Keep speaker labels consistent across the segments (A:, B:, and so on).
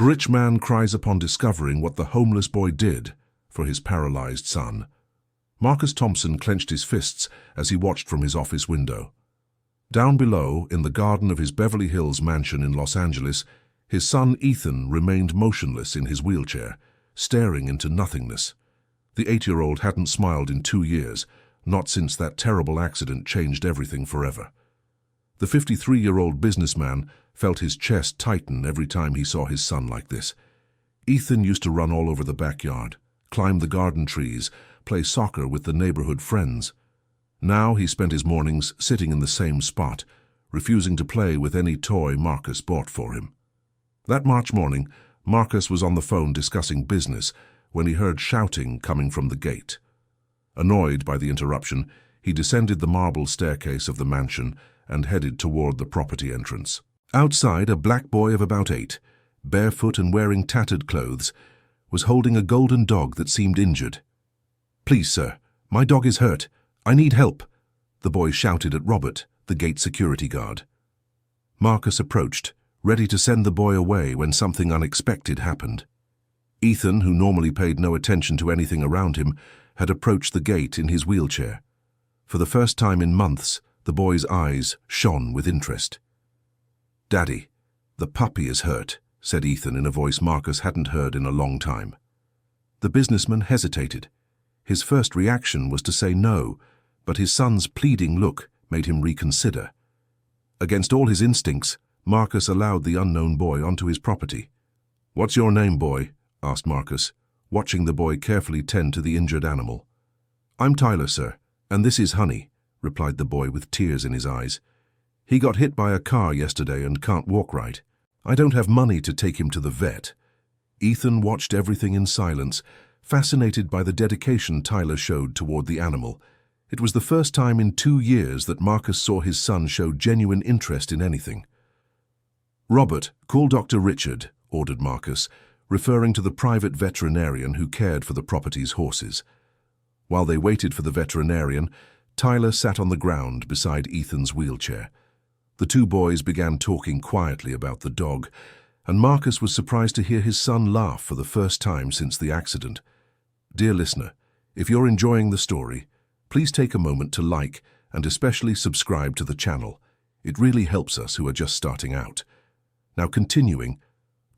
A: Rich man cries upon discovering what the homeless boy did for his paralyzed son. Marcus Thompson clenched his fists as he watched from his office window. Down below, in the garden of his Beverly Hills mansion in Los Angeles, his son Ethan remained motionless in his wheelchair, staring into nothingness. The 8-year-old hadn't smiled in 2 years, not since that terrible accident changed everything forever. The 53-year-old businessman felt his chest tighten every time he saw his son like this. Ethan used to run all over the backyard, climb the garden trees, play soccer with the neighborhood friends. Now he spent his mornings sitting in the same spot, refusing to play with any toy Marcus bought for him. That March morning, Marcus was on the phone discussing business when he heard shouting coming from the gate. Annoyed by the interruption, he descended the marble staircase of the mansion and headed toward the property entrance. Outside, a black boy of about 8, barefoot and wearing tattered clothes, was holding a golden dog that seemed injured. "Please, sir, my dog is hurt. I need help," the boy shouted at Robert, the gate security guard. Marcus approached, ready to send the boy away when something unexpected happened. Ethan, who normally paid no attention to anything around him, had approached the gate in his wheelchair. For the first time in months, the boy's eyes shone with interest. "Daddy, the puppy is hurt," said Ethan in a voice Marcus hadn't heard in a long time. The businessman hesitated. His first reaction was to say no, but his son's pleading look made him reconsider. Against all his instincts, Marcus allowed the unknown boy onto his property. "What's your name, boy?" asked Marcus, watching the boy carefully tend to the injured animal. "I'm Tyler, sir, and this is Honey," replied the boy with tears in his eyes. "He got hit by a car yesterday and can't walk right. I don't have money to take him to the vet." Ethan watched everything in silence, fascinated by the dedication Tyler showed toward the animal. It was the first time in 2 years that Marcus saw his son show genuine interest in anything. "Robert, call Dr. Richard," ordered Marcus, referring to the private veterinarian who cared for the property's horses. While they waited for the veterinarian, Tyler sat on the ground beside Ethan's wheelchair. The two boys began talking quietly about the dog, and Marcus was surprised to hear his son laugh for the first time since the accident. Dear listener, if you're enjoying the story, please take a moment to like and especially subscribe to the channel. It really helps us who are just starting out. Now continuing,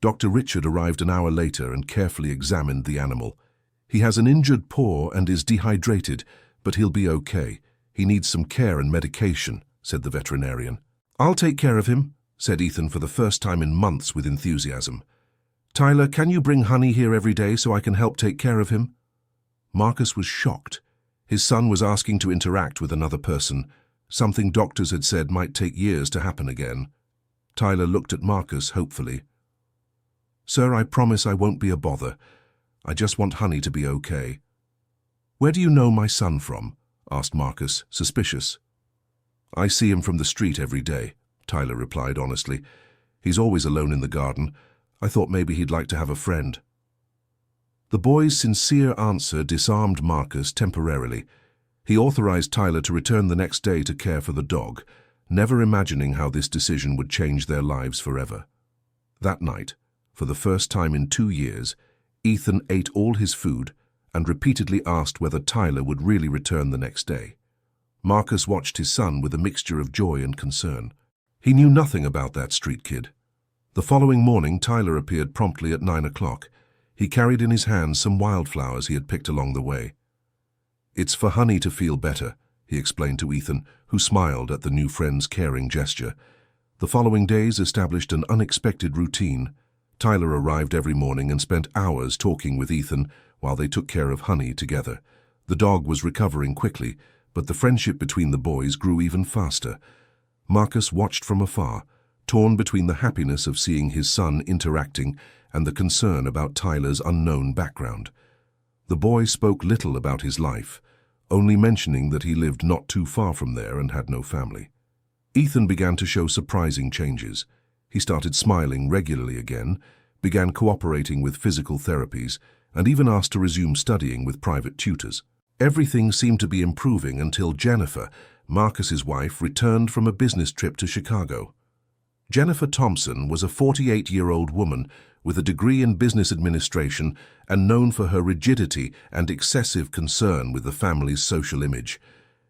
A: Dr. Richard arrived an hour later and carefully examined the animal. "He has an injured paw and is dehydrated, but he'll be okay. He needs some care and medication," said the veterinarian. "I'll take care of him," said Ethan for the first time in months with enthusiasm. "Tyler, can you bring Honey here every day so I can help take care of him?" Marcus was shocked. His son was asking to interact with another person, something doctors had said might take years to happen again. Tyler looked at Marcus hopefully. "Sir, I promise I won't be a bother. I just want Honey to be okay." "Where do you know my son from?" asked Marcus, suspicious. "I see him from the street every day," Tyler replied honestly. "He's always alone in the garden. I thought maybe he'd like to have a friend." The boy's sincere answer disarmed Marcus temporarily. He authorized Tyler to return the next day to care for the dog, never imagining how this decision would change their lives forever. That night, for the first time in 2 years, Ethan ate all his food and repeatedly asked whether Tyler would really return the next day. Marcus watched his son with a mixture of joy and concern. He knew nothing about that street kid. The following morning, Tyler appeared promptly at 9 o'clock. He carried in his hands some wildflowers he had picked along the way. "It's for Honey to feel better," he explained to Ethan, who smiled at the new friend's caring gesture. The following days established an unexpected routine. Tyler arrived every morning and spent hours talking with Ethan while they took care of Honey together. The dog was recovering quickly, but the friendship between the boys grew even faster. Marcus watched from afar, torn between the happiness of seeing his son interacting and the concern about Tyler's unknown background. The boy spoke little about his life, only mentioning that he lived not too far from there and had no family. Ethan began to show surprising changes. He started smiling regularly again, began cooperating with physical therapies, and even asked to resume studying with private tutors. Everything seemed to be improving until Jennifer, Marcus's wife, returned from a business trip to Chicago. Jennifer Thompson was a 48-year-old woman with a degree in business administration and known for her rigidity and excessive concern with the family's social image.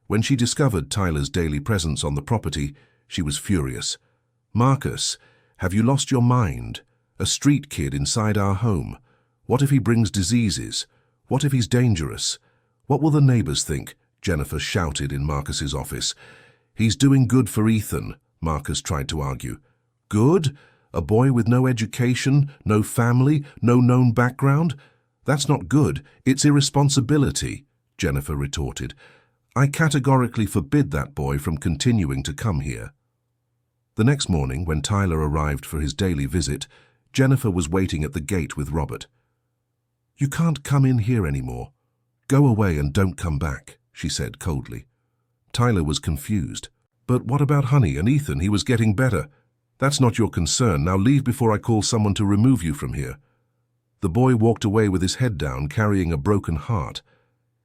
A: When she discovered Tyler's daily presence on the property, she was furious. "Marcus, have you lost your mind? A street kid inside our home. What if he brings diseases? What if he's dangerous? What will the neighbors think?" Jennifer shouted in Marcus's office. "He's doing good for Ethan," Marcus tried to argue. "Good? A boy with no education, no family, no known background? That's not good, it's irresponsibility," Jennifer retorted. "I categorically forbid that boy from continuing to come here." The next morning, when Tyler arrived for his daily visit, Jennifer was waiting at the gate with Robert. "You can't come in here anymore. Go away and don't come back," she said coldly. Tyler was confused. "But what about Honey and Ethan? He was getting better." "That's not your concern. Now leave before I call someone to remove you from here." The boy walked away with his head down, carrying a broken heart.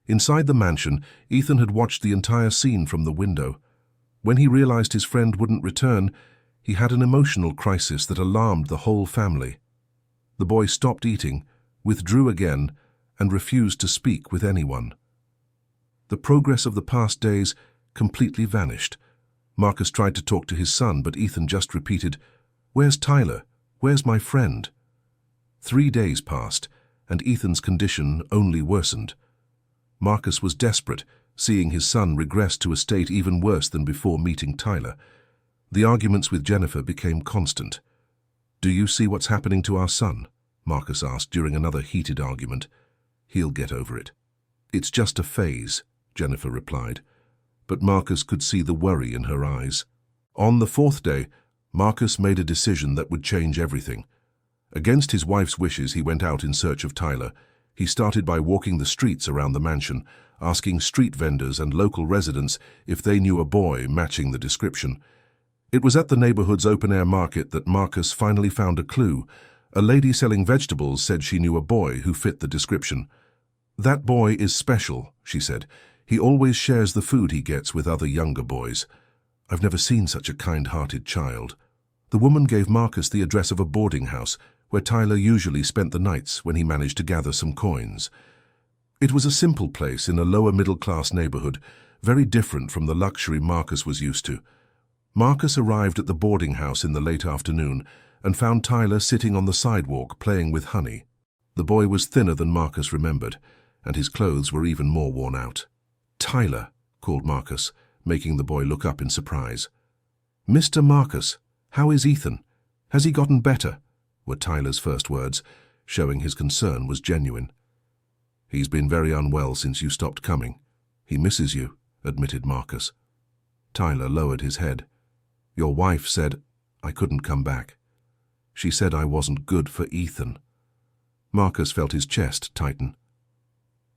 A: Inside the mansion, Ethan had watched the entire scene from the window. When he realized his friend wouldn't return, he had an emotional crisis that alarmed the whole family. The boy stopped eating, withdrew again, and refused to speak with anyone. The progress of the past days completely vanished. Marcus tried to talk to his son, but Ethan just repeated, "Where's Tyler? Where's my friend?" 3 days passed, and Ethan's condition only worsened. Marcus was desperate, seeing his son regress to a state even worse than before meeting Tyler. The arguments with Jennifer became constant. "Do you see what's happening to our son?" Marcus asked during another heated argument. "He'll get over it." "It's just a phase," Jennifer replied. But Marcus could see the worry in her eyes. On the 4th day, Marcus made a decision that would change everything. Against his wife's wishes, he went out in search of Tyler. He started by walking the streets around the mansion, asking street vendors and local residents if they knew a boy matching the description. It was at the neighborhood's open-air market that Marcus finally found a clue. A lady selling vegetables said she knew a boy who fit the description. "That boy is special," she said. "He always shares the food he gets with other younger boys. I've never seen such a kind-hearted child." The woman gave Marcus the address of a boarding house, where Tyler usually spent the nights when he managed to gather some coins. It was a simple place in a lower-middle-class neighborhood, very different from the luxury Marcus was used to. Marcus arrived at the boarding house in the late afternoon and found Tyler sitting on the sidewalk playing with Honey. The boy was thinner than Marcus remembered, and his clothes were even more worn out. "Tyler," called Marcus, making the boy look up in surprise. "Mr. Marcus, how is Ethan? Has he gotten better?" were Tyler's first words, showing his concern was genuine. "He's been very unwell since you stopped coming. He misses you," admitted Marcus. Tyler lowered his head. "Your wife said I couldn't come back. She said I wasn't good for Ethan." Marcus felt his chest tighten.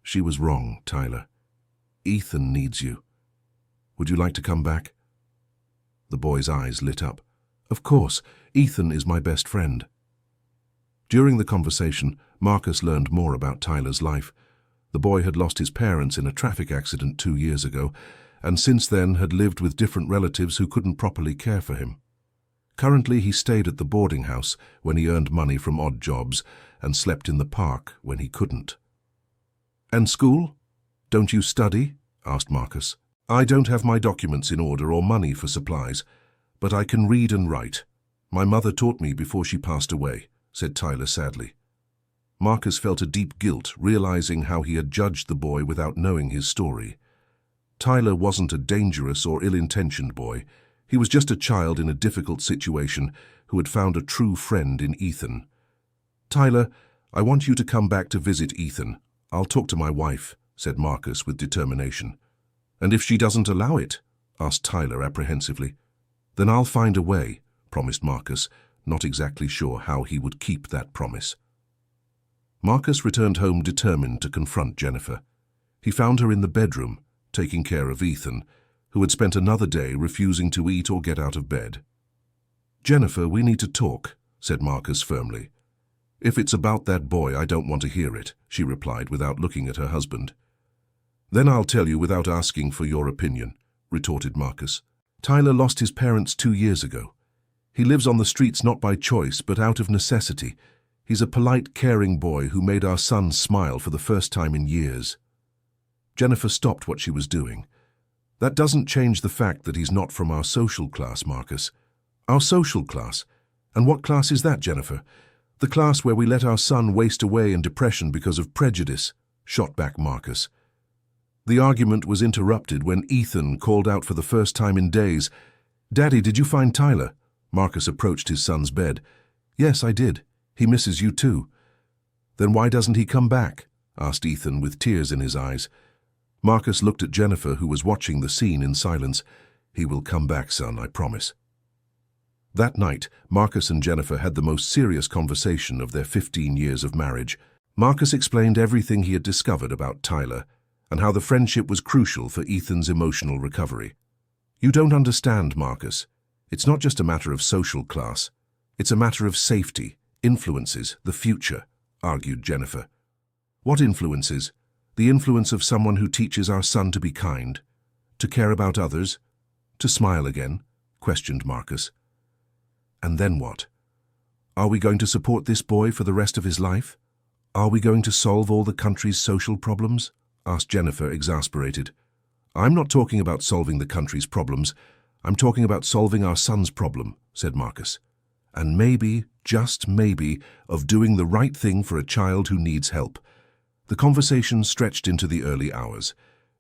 A: "She was wrong, Tyler. Ethan needs you. Would you like to come back?" The boy's eyes lit up. "Of course, Ethan is my best friend." During the conversation, Marcus learned more about Tyler's life. The boy had lost his parents in a traffic accident 2 years ago, and since then had lived with different relatives who couldn't properly care for him. Currently, he stayed at the boarding house when he earned money from odd jobs and slept in the park when he couldn't. "And school? Don't you study?" asked Marcus. "I don't have my documents in order or money for supplies, but I can read and write. My mother taught me before she passed away," said Tyler sadly. Marcus felt a deep guilt, realizing how he had judged the boy without knowing his story. Tyler wasn't a dangerous or ill-intentioned boy. He was just a child in a difficult situation who had found a true friend in Ethan. "Tyler, I want you to come back to visit Ethan. I'll talk to my wife," said Marcus with determination. "And if she doesn't allow it?" asked Tyler apprehensively. "Then I'll find a way," promised Marcus, not exactly sure how he would keep that promise. Marcus returned home determined to confront Jennifer. He found her in the bedroom, taking care of Ethan, who had spent another day refusing to eat or get out of bed. "Jennifer, we need to talk," said Marcus firmly. "If it's about that boy, I don't want to hear it," she replied without looking at her husband. "Then I'll tell you without asking for your opinion," retorted Marcus. "Tyler lost his parents 2 years ago. He lives on the streets not by choice but out of necessity. He's a polite, caring boy who made our son smile for the first time in years." Jennifer stopped what she was doing. "That doesn't change the fact that he's not from our social class, Marcus." "Our social class? And what class is that, Jennifer?" "The class where we let our son waste away in depression because of prejudice," shot back Marcus. The argument was interrupted when Ethan called out for the first time in days, "Daddy, did you find Tyler?" Marcus approached his son's bed. "Yes, I did. He misses you too." "Then why doesn't he come back?" asked Ethan with tears in his eyes. Marcus looked at Jennifer, who was watching the scene in silence. "He will come back, son, I promise." That night, Marcus and Jennifer had the most serious conversation of their 15 years of marriage. Marcus explained everything he had discovered about Tyler and how the friendship was crucial for Ethan's emotional recovery. "You don't understand, Marcus. It's not just a matter of social class. It's a matter of safety, influences, the future," argued Jennifer. "What influences? The influence of someone who teaches our son to be kind, to care about others, to smile again?" questioned Marcus. "And then what? Are we going to support this boy for the rest of his life? Are we going to solve all the country's social problems?" asked Jennifer, exasperated. "I'm not talking about solving the country's problems. I'm talking about solving our son's problem," said Marcus. "And maybe, just maybe, of doing the right thing for a child who needs help." The conversation stretched into the early hours.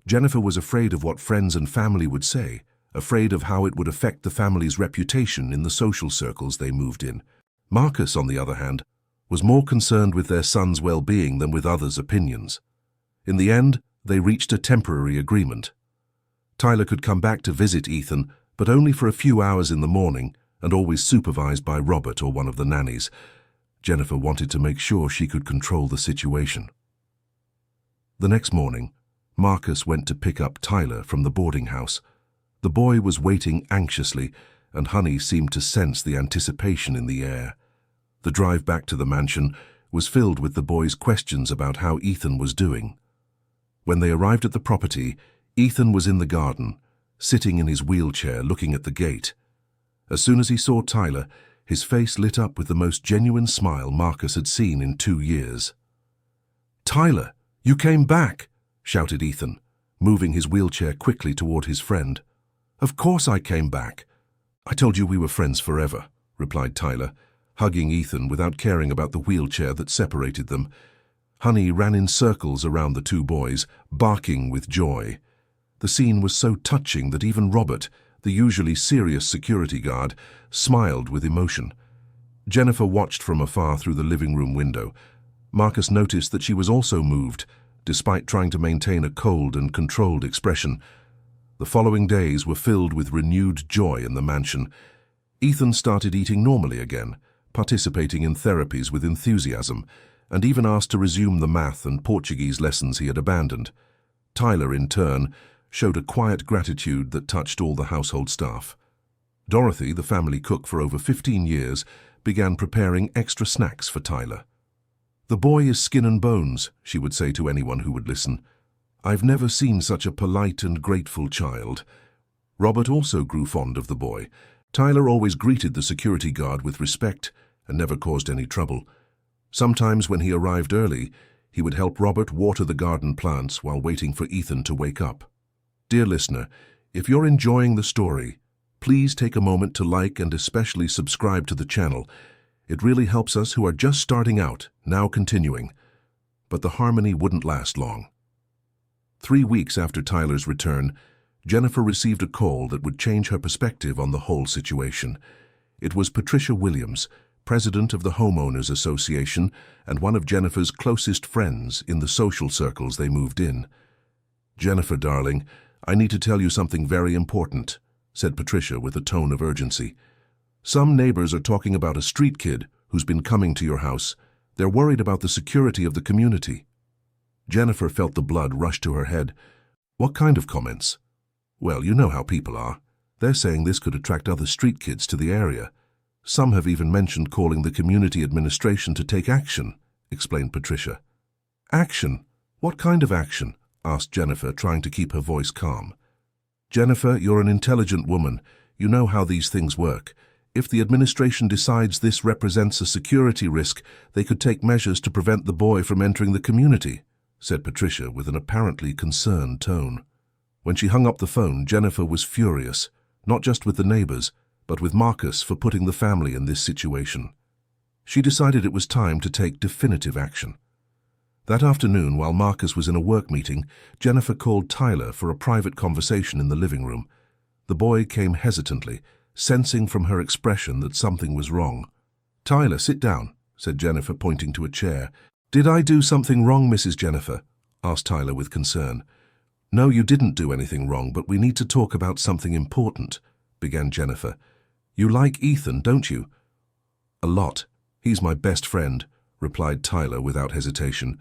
A: Jennifer was afraid of what friends and family would say, afraid of how it would affect the family's reputation in the social circles they moved in. Marcus, on the other hand, was more concerned with their son's well-being than with others' opinions. In the end, they reached a temporary agreement. Tyler could come back to visit Ethan, but only for a few hours in the morning, and always supervised by Robert or one of the nannies. Jennifer wanted to make sure she could control the situation. The next morning, Marcus went to pick up Tyler from the boarding house. The boy was waiting anxiously, and Honey seemed to sense the anticipation in the air. The drive back to the mansion was filled with the boy's questions about how Ethan was doing. When they arrived at the property, Ethan was in the garden, sitting in his wheelchair looking at the gate. As soon as he saw Tyler, his face lit up with the most genuine smile Marcus had seen in 2 years. "Tyler, you came back!" shouted Ethan, moving his wheelchair quickly toward his friend. "Of course I came back." "I told you we were friends forever," replied Tyler, hugging Ethan without caring about the wheelchair that separated them. Honey ran in circles around the two boys, barking with joy. The scene was so touching that even Robert, the usually serious security guard, smiled with emotion. Jennifer watched from afar through the living room window. Marcus noticed that she was also moved, despite trying to maintain a cold and controlled expression. The following days were filled with renewed joy in the mansion. Ethan started eating normally again, participating in therapies with enthusiasm, and even asked to resume the math and Portuguese lessons he had abandoned. Tyler, in turn, showed a quiet gratitude that touched all the household staff. Dorothy, the family cook for over 15 years, began preparing extra snacks for Tyler. "The boy is skin and bones," she would say to anyone who would listen. "I've never seen such a polite and grateful child." Robert also grew fond of the boy. Tyler always greeted the security guard with respect and never caused any trouble. Sometimes when he arrived early, he would help Robert water the garden plants while waiting for Ethan to wake up. Dear listener, if you're enjoying the story, please take a moment to like and especially subscribe to the channel. It really helps us who are just starting out, now continuing. But the harmony wouldn't last long. 3 weeks after Tyler's return, Jennifer received a call that would change her perspective on the whole situation. It was Patricia Williams, president of the Homeowners Association and one of Jennifer's closest friends in the social circles they moved in. "Jennifer, darling, I need to tell you something very important," said Patricia with a tone of urgency. "Some neighbors are talking about a street kid who's been coming to your house. They're worried about the security of the community." Jennifer felt the blood rush to her head. "What kind of comments?" "Well, you know how people are. They're saying this could attract other street kids to the area. Some have even mentioned calling the community administration to take action," explained Patricia. "Action? What kind of action?" asked Jennifer, trying to keep her voice calm. "Jennifer, you're an intelligent woman. You know how these things work. If the administration decides this represents a security risk, they could take measures to prevent the boy from entering the community, said Patricia with an apparently concerned tone. When she hung up the phone, Jennifer was furious, not just with the neighbors, but with Marcus for putting the family in this situation. She decided it was time to take definitive action. That afternoon, while Marcus was in a work meeting, Jennifer called Tyler for a private conversation in the living room. The boy came hesitantly, sensing from her expression that something was wrong. "Tyler, sit down," said Jennifer, pointing to a chair. "Did I do something wrong, Mrs. Jennifer?" asked Tyler with concern. "No, you didn't do anything wrong, but we need to talk about something important," began Jennifer. "You like Ethan, don't you?" "A lot. He's my best friend," replied Tyler without hesitation.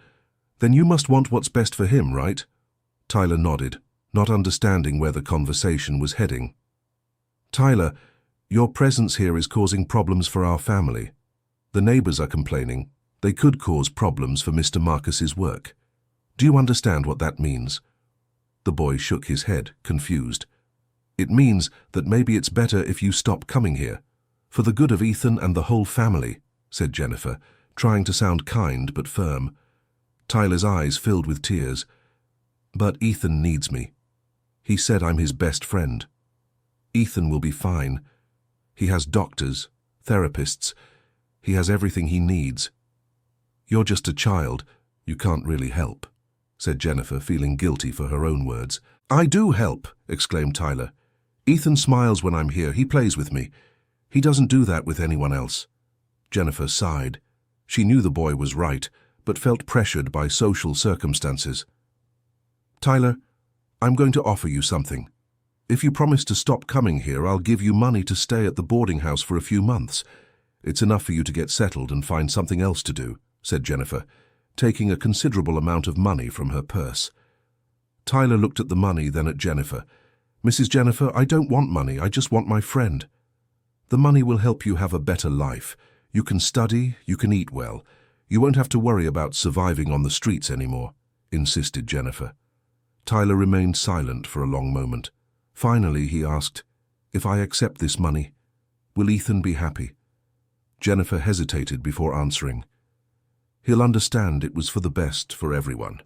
A: "Then you must want what's best for him, right?" Tyler nodded, not understanding where the conversation was heading. "Tyler, your presence here is causing problems for our family. The neighbors are complaining. They could cause problems for Mr. Marcus's work. Do you understand what that means?" The boy shook his head, confused. "It means that maybe it's better if you stop coming here, for the good of Ethan and the whole family," said Jennifer, trying to sound kind but firm. Tyler's eyes filled with tears. "But Ethan needs me. He said I'm his best friend. Ethan will be fine. He has doctors, therapists. He has everything he needs. You're just a child. You can't really help," said Jennifer, feeling guilty for her own words. "I do help," exclaimed Tyler. "Ethan smiles when I'm here. He plays with me. He doesn't do that with anyone else." Jennifer sighed. She knew the boy was right, but felt pressured by social circumstances. "Tyler, I'm going to offer you something. If you promise to stop coming here, I'll give you money to stay at the boarding house for a few months. It's enough for you to get settled and find something else to do," said Jennifer, taking a considerable amount of money from her purse. Tyler looked at the money, then at Jennifer. "Mrs. Jennifer, I don't want money. I just want my friend. The money will help you have a better life. You can study, you can eat well. You won't have to worry about surviving on the streets anymore," insisted Jennifer. Tyler remained silent for a long moment. Finally, he asked, "If I accept this money, will Ethan be happy?" Jennifer hesitated before answering. "He'll understand it was for the best for everyone."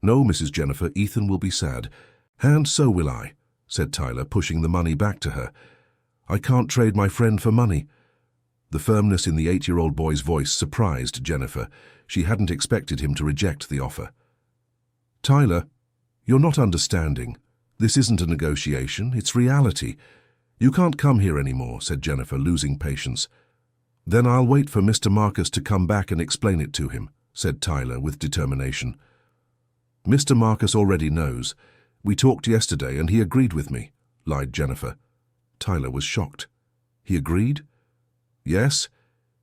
A: "No, Mrs. Jennifer, Ethan will be sad. And so will I," said Tyler, pushing the money back to her. "I can't trade my friend for money." The firmness in the 8-year-old boy's voice surprised Jennifer. She hadn't expected him to reject the offer. "Tyler, you're not understanding. This isn't a negotiation, it's reality. You can't come here anymore," said Jennifer, losing patience. "Then I'll wait for Mr. Marcus to come back and explain it to him," said Tyler with determination. "Mr. Marcus already knows. We talked yesterday and he agreed with me," lied Jennifer. Tyler was shocked. "He agreed?" "Yes.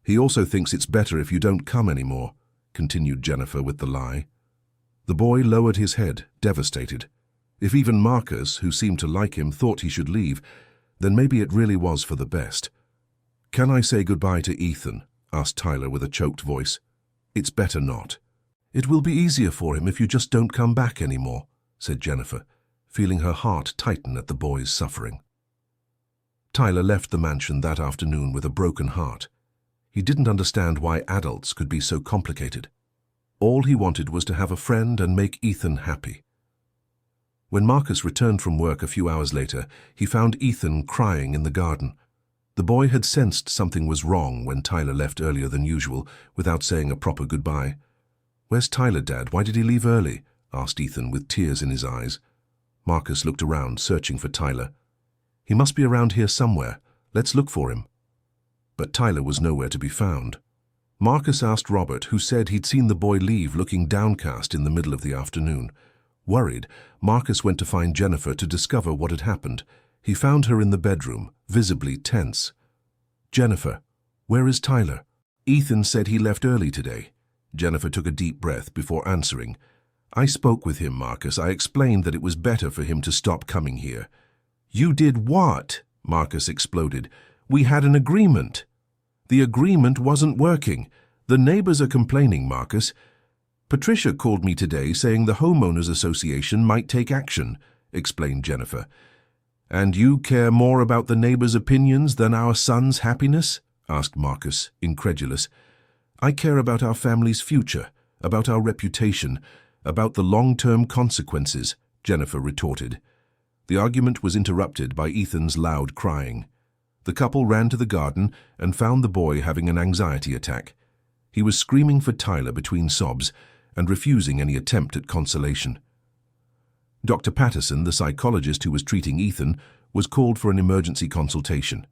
A: He also thinks it's better if you don't come anymore," continued Jennifer with the lie. The boy lowered his head, devastated. If even Marcus, who seemed to like him, thought he should leave, then maybe it really was for the best. "Can I say goodbye to Ethan?" asked Tyler with a choked voice. "It's better not." "It will be easier for him if you just don't come back anymore," said Jennifer, feeling her heart tighten at the boy's suffering. Tyler left the mansion that afternoon with a broken heart. He didn't understand why adults could be so complicated. All he wanted was to have a friend and make Ethan happy. When Marcus returned from work a few hours later, he found Ethan crying in the garden. The boy had sensed something was wrong when Tyler left earlier than usual, without saying a proper goodbye. "Where's Tyler, Dad? Why did he leave early?" asked Ethan with tears in his eyes. Marcus looked around, searching for Tyler. "He must be around here somewhere. Let's look for him." But Tyler was nowhere to be found. Marcus asked Robert, who said he'd seen the boy leave looking downcast in the middle of the afternoon. Worried, Marcus went to find Jennifer to discover what had happened. He found her in the bedroom, visibly tense. "Jennifer, where is Tyler?" "Ethan said he left early today." Jennifer took a deep breath before answering. "I spoke with him, Marcus. I explained that it was better for him to stop coming here." "You did what?" Marcus exploded. "We had an agreement." "The agreement wasn't working. The neighbors are complaining, Marcus. Patricia called me today saying the homeowners association might take action," explained Jennifer. "And you care more about the neighbors' opinions than our son's happiness?" asked Marcus, incredulous. "I care about our family's future, about our reputation, about the long-term consequences," Jennifer retorted. The argument was interrupted by Ethan's loud crying. The couple ran to the garden and found the boy having an anxiety attack. He was screaming for Tyler between sobs and refusing any attempt at consolation. Dr. Patterson, the psychologist who was treating Ethan, was called for an emergency consultation.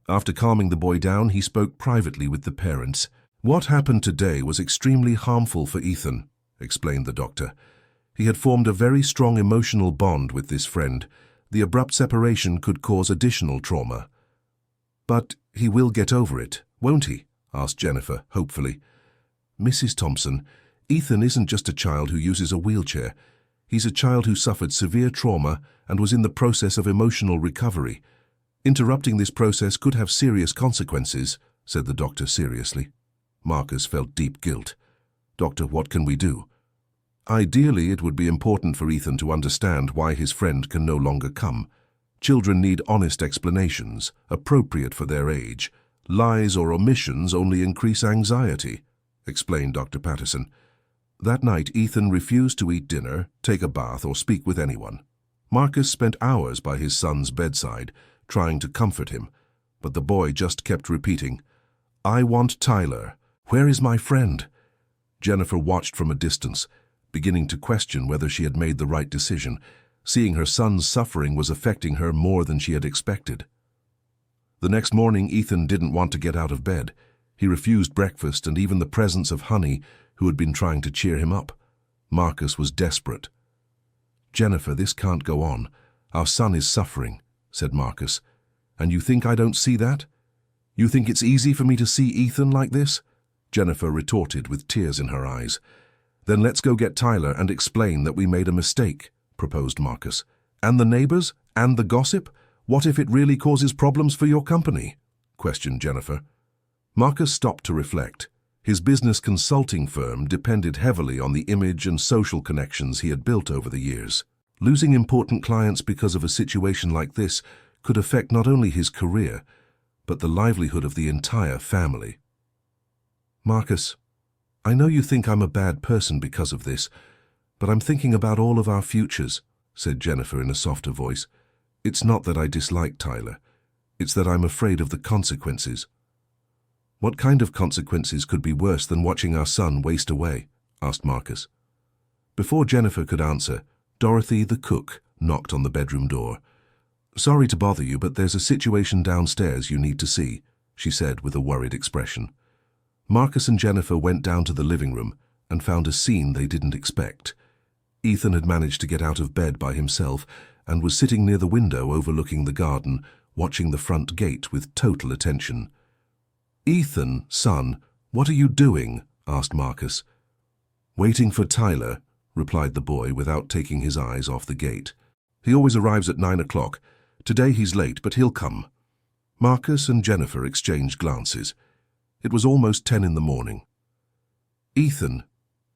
A: After calming the boy down, he spoke privately with the parents. "What happened today was extremely harmful for Ethan," explained the doctor. "He had formed a very strong emotional bond with this friend. The abrupt separation could cause additional trauma." "But he will get over it, won't he?" asked Jennifer, hopefully. "Mrs. Thompson, Ethan isn't just a child who uses a wheelchair. He's a child who suffered severe trauma and was in the process of emotional recovery. Interrupting this process could have serious consequences," said the doctor seriously. Marcus felt deep guilt. "Doctor, what can we do?" "Ideally, it would be important for Ethan to understand why his friend can no longer come. Children need honest explanations, appropriate for their age. Lies or omissions only increase anxiety," explained Dr. Patterson. That night, Ethan refused to eat dinner, take a bath, or speak with anyone. Marcus spent hours by his son's bedside, trying to comfort him, but the boy just kept repeating, "I want Tyler. Where is my friend?" Jennifer watched from a distance, beginning to question whether she had made the right decision. Seeing her son's suffering was affecting her more than she had expected. The next morning, Ethan didn't want to get out of bed. He refused breakfast and even the presence of Honey, who had been trying to cheer him up. Marcus was desperate. "Jennifer, this can't go on. Our son is suffering," said Marcus. "And you think I don't see that? You think it's easy for me to see Ethan like this?" Jennifer retorted with tears in her eyes. "Then let's go get Tyler and explain that we made a mistake," proposed Marcus. "And the neighbors? And the gossip? What if it really causes problems for your company?" questioned Jennifer. Marcus stopped to reflect. His business consulting firm depended heavily on the image and social connections he had built over the years. Losing important clients because of a situation like this could affect not only his career, but the livelihood of the entire family. "Marcus, I know you think I'm a bad person because of this, but I'm thinking about all of our futures," said Jennifer in a softer voice. "It's not that I dislike Tyler. It's that I'm afraid of the consequences." "What kind of consequences could be worse than watching our son waste away?" asked Marcus. Before Jennifer could answer, Dorothy, the cook, knocked on the bedroom door. "Sorry to bother you, but there's a situation downstairs you need to see," she said with a worried expression. Marcus and Jennifer went down to the living room and found a scene they didn't expect. Ethan had managed to get out of bed by himself and was sitting near the window overlooking the garden, watching the front gate with total attention. "Ethan, son, what are you doing?" asked Marcus. "Waiting for Tyler," replied the boy without taking his eyes off the gate. "He always arrives at 9 o'clock. Today he's late, but he'll come." Marcus and Jennifer exchanged glances. It was almost 10 in the morning. "Ethan,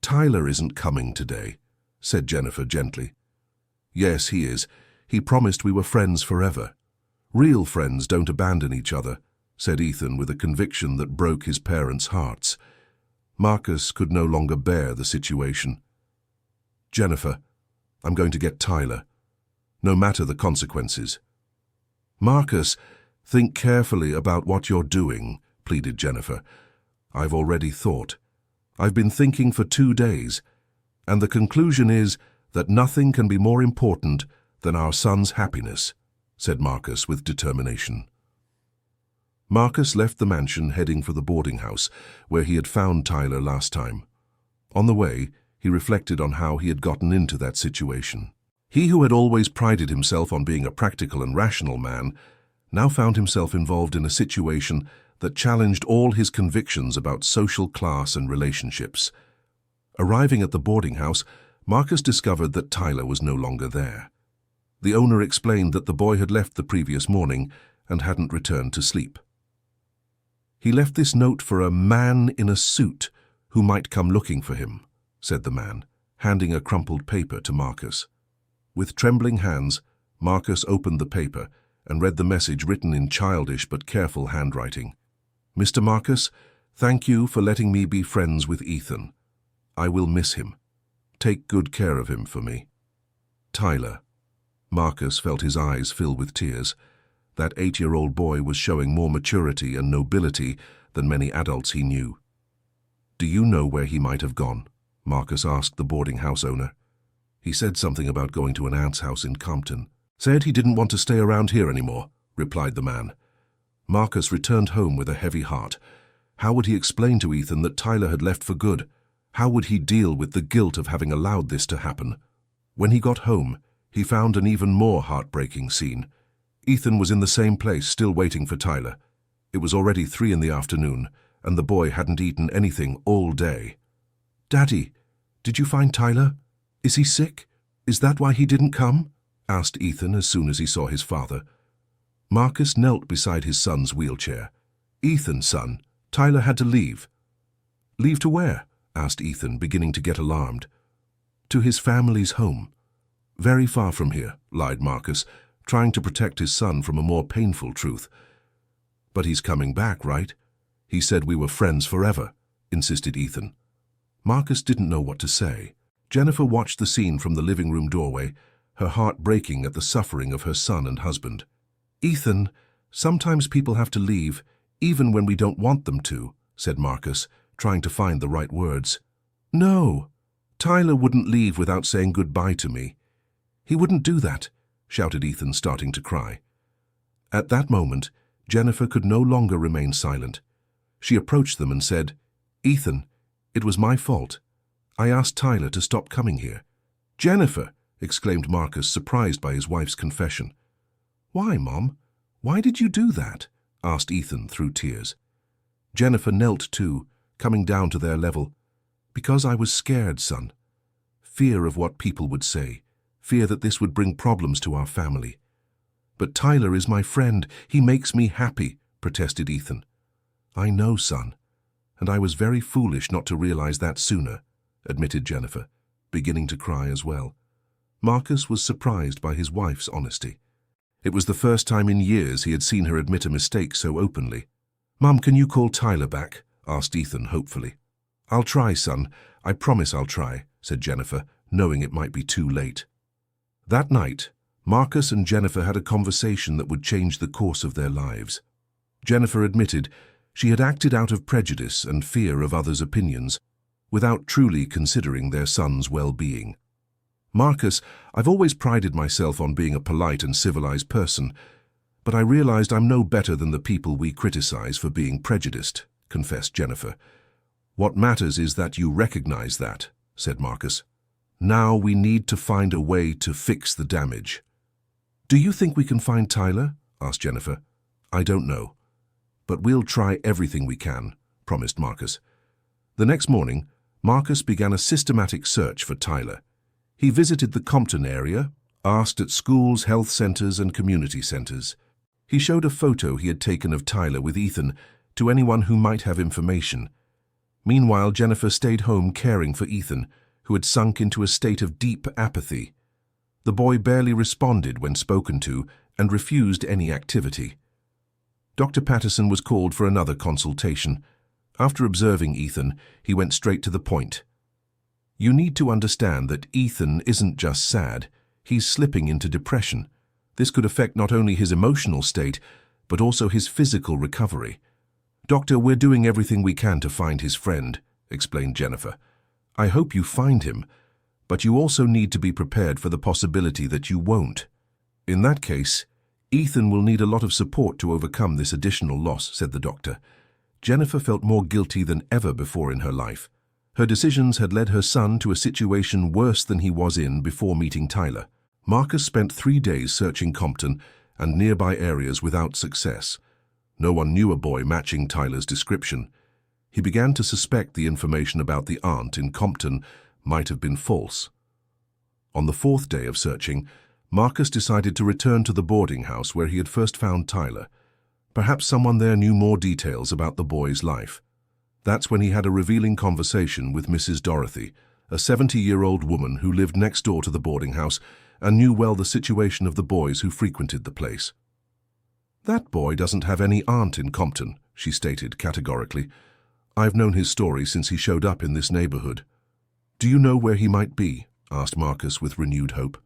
A: Tyler isn't coming today," said Jennifer gently. "Yes, he is. He promised we were friends forever. Real friends don't abandon each other," said Ethan with a conviction that broke his parents' hearts. Marcus could no longer bear the situation. "Jennifer, I'm going to get Tyler, no matter the consequences." "Marcus, think carefully about what you're doing," pleaded Jennifer. "I've already thought. I've been thinking for 2 days, and the conclusion is that nothing can be more important than our son's happiness," said Marcus with determination. Marcus left the mansion heading for the boarding house, where he had found Tyler last time. On the way, he reflected on how he had gotten into that situation. He who had always prided himself on being a practical and rational man now found himself involved in a situation that challenged all his convictions about social class and relationships. Arriving at the boarding house, Marcus discovered that Tyler was no longer there. The owner explained that the boy had left the previous morning and hadn't returned to sleep. "He left this note for a man in a suit who might come looking for him," said the man, handing a crumpled paper to Marcus. With trembling hands, Marcus opened the paper and read the message written in childish but careful handwriting. "Mr. Marcus, thank you for letting me be friends with Ethan. I will miss him. Take good care of him for me. Tyler." Marcus felt his eyes fill with tears. That 8-year-old boy was showing more maturity and nobility than many adults he knew. "Do you know where he might have gone?" Marcus asked the boarding house owner. "He said something about going to an aunt's house in Compton. Said he didn't want to stay around here anymore," replied the man. Marcus returned home with a heavy heart. How would he explain to Ethan that Tyler had left for good? How would he deal with the guilt of having allowed this to happen? When he got home, he found an even more heartbreaking scene. Ethan was in the same place, still waiting for Tyler. It was already 3 in the afternoon, and the boy hadn't eaten anything all day. "Daddy, did you find Tyler? Is he sick? Is that why he didn't come?" asked Ethan as soon as he saw his father. Marcus knelt beside his son's wheelchair. "Ethan, son, Tyler had to leave." "Leave to where?" asked Ethan, beginning to get alarmed. "To his family's home." "Very far from here," lied Marcus, trying to protect his son from a more painful truth. "But he's coming back, right? He said we were friends forever," insisted Ethan. Marcus didn't know what to say. Jennifer watched the scene from the living room doorway, her heart breaking at the suffering of her son and husband. "Ethan, sometimes people have to leave, even when we don't want them to," said Marcus, trying to find the right words. "No, Tyler wouldn't leave without saying goodbye to me. He wouldn't do that," shouted Ethan, starting to cry. At that moment, Jennifer could no longer remain silent. She approached them and said, "Ethan, it was my fault. I asked Tyler to stop coming here." "Jennifer!" exclaimed Marcus, surprised by his wife's confession. "Why, Mom? Why did you do that?" asked Ethan through tears. Jennifer knelt too, coming down to their level. "Because I was scared, son. Fear of what people would say. Fear that this would bring problems to our family." "But Tyler is my friend. He makes me happy," protested Ethan. "I know, son, and I was very foolish not to realize that sooner," admitted Jennifer, beginning to cry as well. Marcus was surprised by his wife's honesty. It was the first time in years he had seen her admit a mistake so openly. "Mum, can you call Tyler back?" asked Ethan hopefully. "I'll try, son. I promise I'll try," said Jennifer, knowing it might be too late. That night, Marcus and Jennifer had a conversation that would change the course of their lives. Jennifer admitted she had acted out of prejudice and fear of others' opinions, without truly considering their son's well-being. "Marcus, I've always prided myself on being a polite and civilized person, but I realized I'm no better than the people we criticize for being prejudiced," confessed Jennifer. "What matters is that you recognize that," said Marcus. "Now we need to find a way to fix the damage." "Do you think we can find Tyler?" asked Jennifer. "I don't know, but we'll try everything we can," promised Marcus. The next morning, Marcus began a systematic search for Tyler. He visited the Compton area, asked at schools, health centers, and community centers. He showed a photo he had taken of Tyler with Ethan to anyone who might have information. Meanwhile, Jennifer stayed home caring for Ethan, who had sunk into a state of deep apathy. The boy barely responded when spoken to and refused any activity. Dr. Patterson was called for another consultation. After observing Ethan, he went straight to the point. "You need to understand that Ethan isn't just sad, he's slipping into depression. This could affect not only his emotional state, but also his physical recovery. Doctor, we're doing everything we can to find his friend," explained Jennifer. "I hope you find him, but you also need to be prepared for the possibility that you won't. In that case, Ethan will need a lot of support to overcome this additional loss," said the doctor. Jennifer felt more guilty than ever before in her life. Her decisions had led her son to a situation worse than he was in before meeting Tyler. Marcus spent 3 days searching Compton and nearby areas without success. No one knew a boy matching Tyler's description. He began to suspect the information about the aunt in Compton might have been false. On the 4th day of searching, Marcus decided to return to the boarding house where he had first found Tyler. Perhaps someone there knew more details about the boy's life. That's when he had a revealing conversation with Mrs. Dorothy, a 70-year-old woman who lived next door to the boarding house and knew well the situation of the boys who frequented the place. "That boy doesn't have any aunt in Compton," she stated categorically. "I've known his story since he showed up in this neighborhood." "Do you know where he might be?" asked Marcus with renewed hope.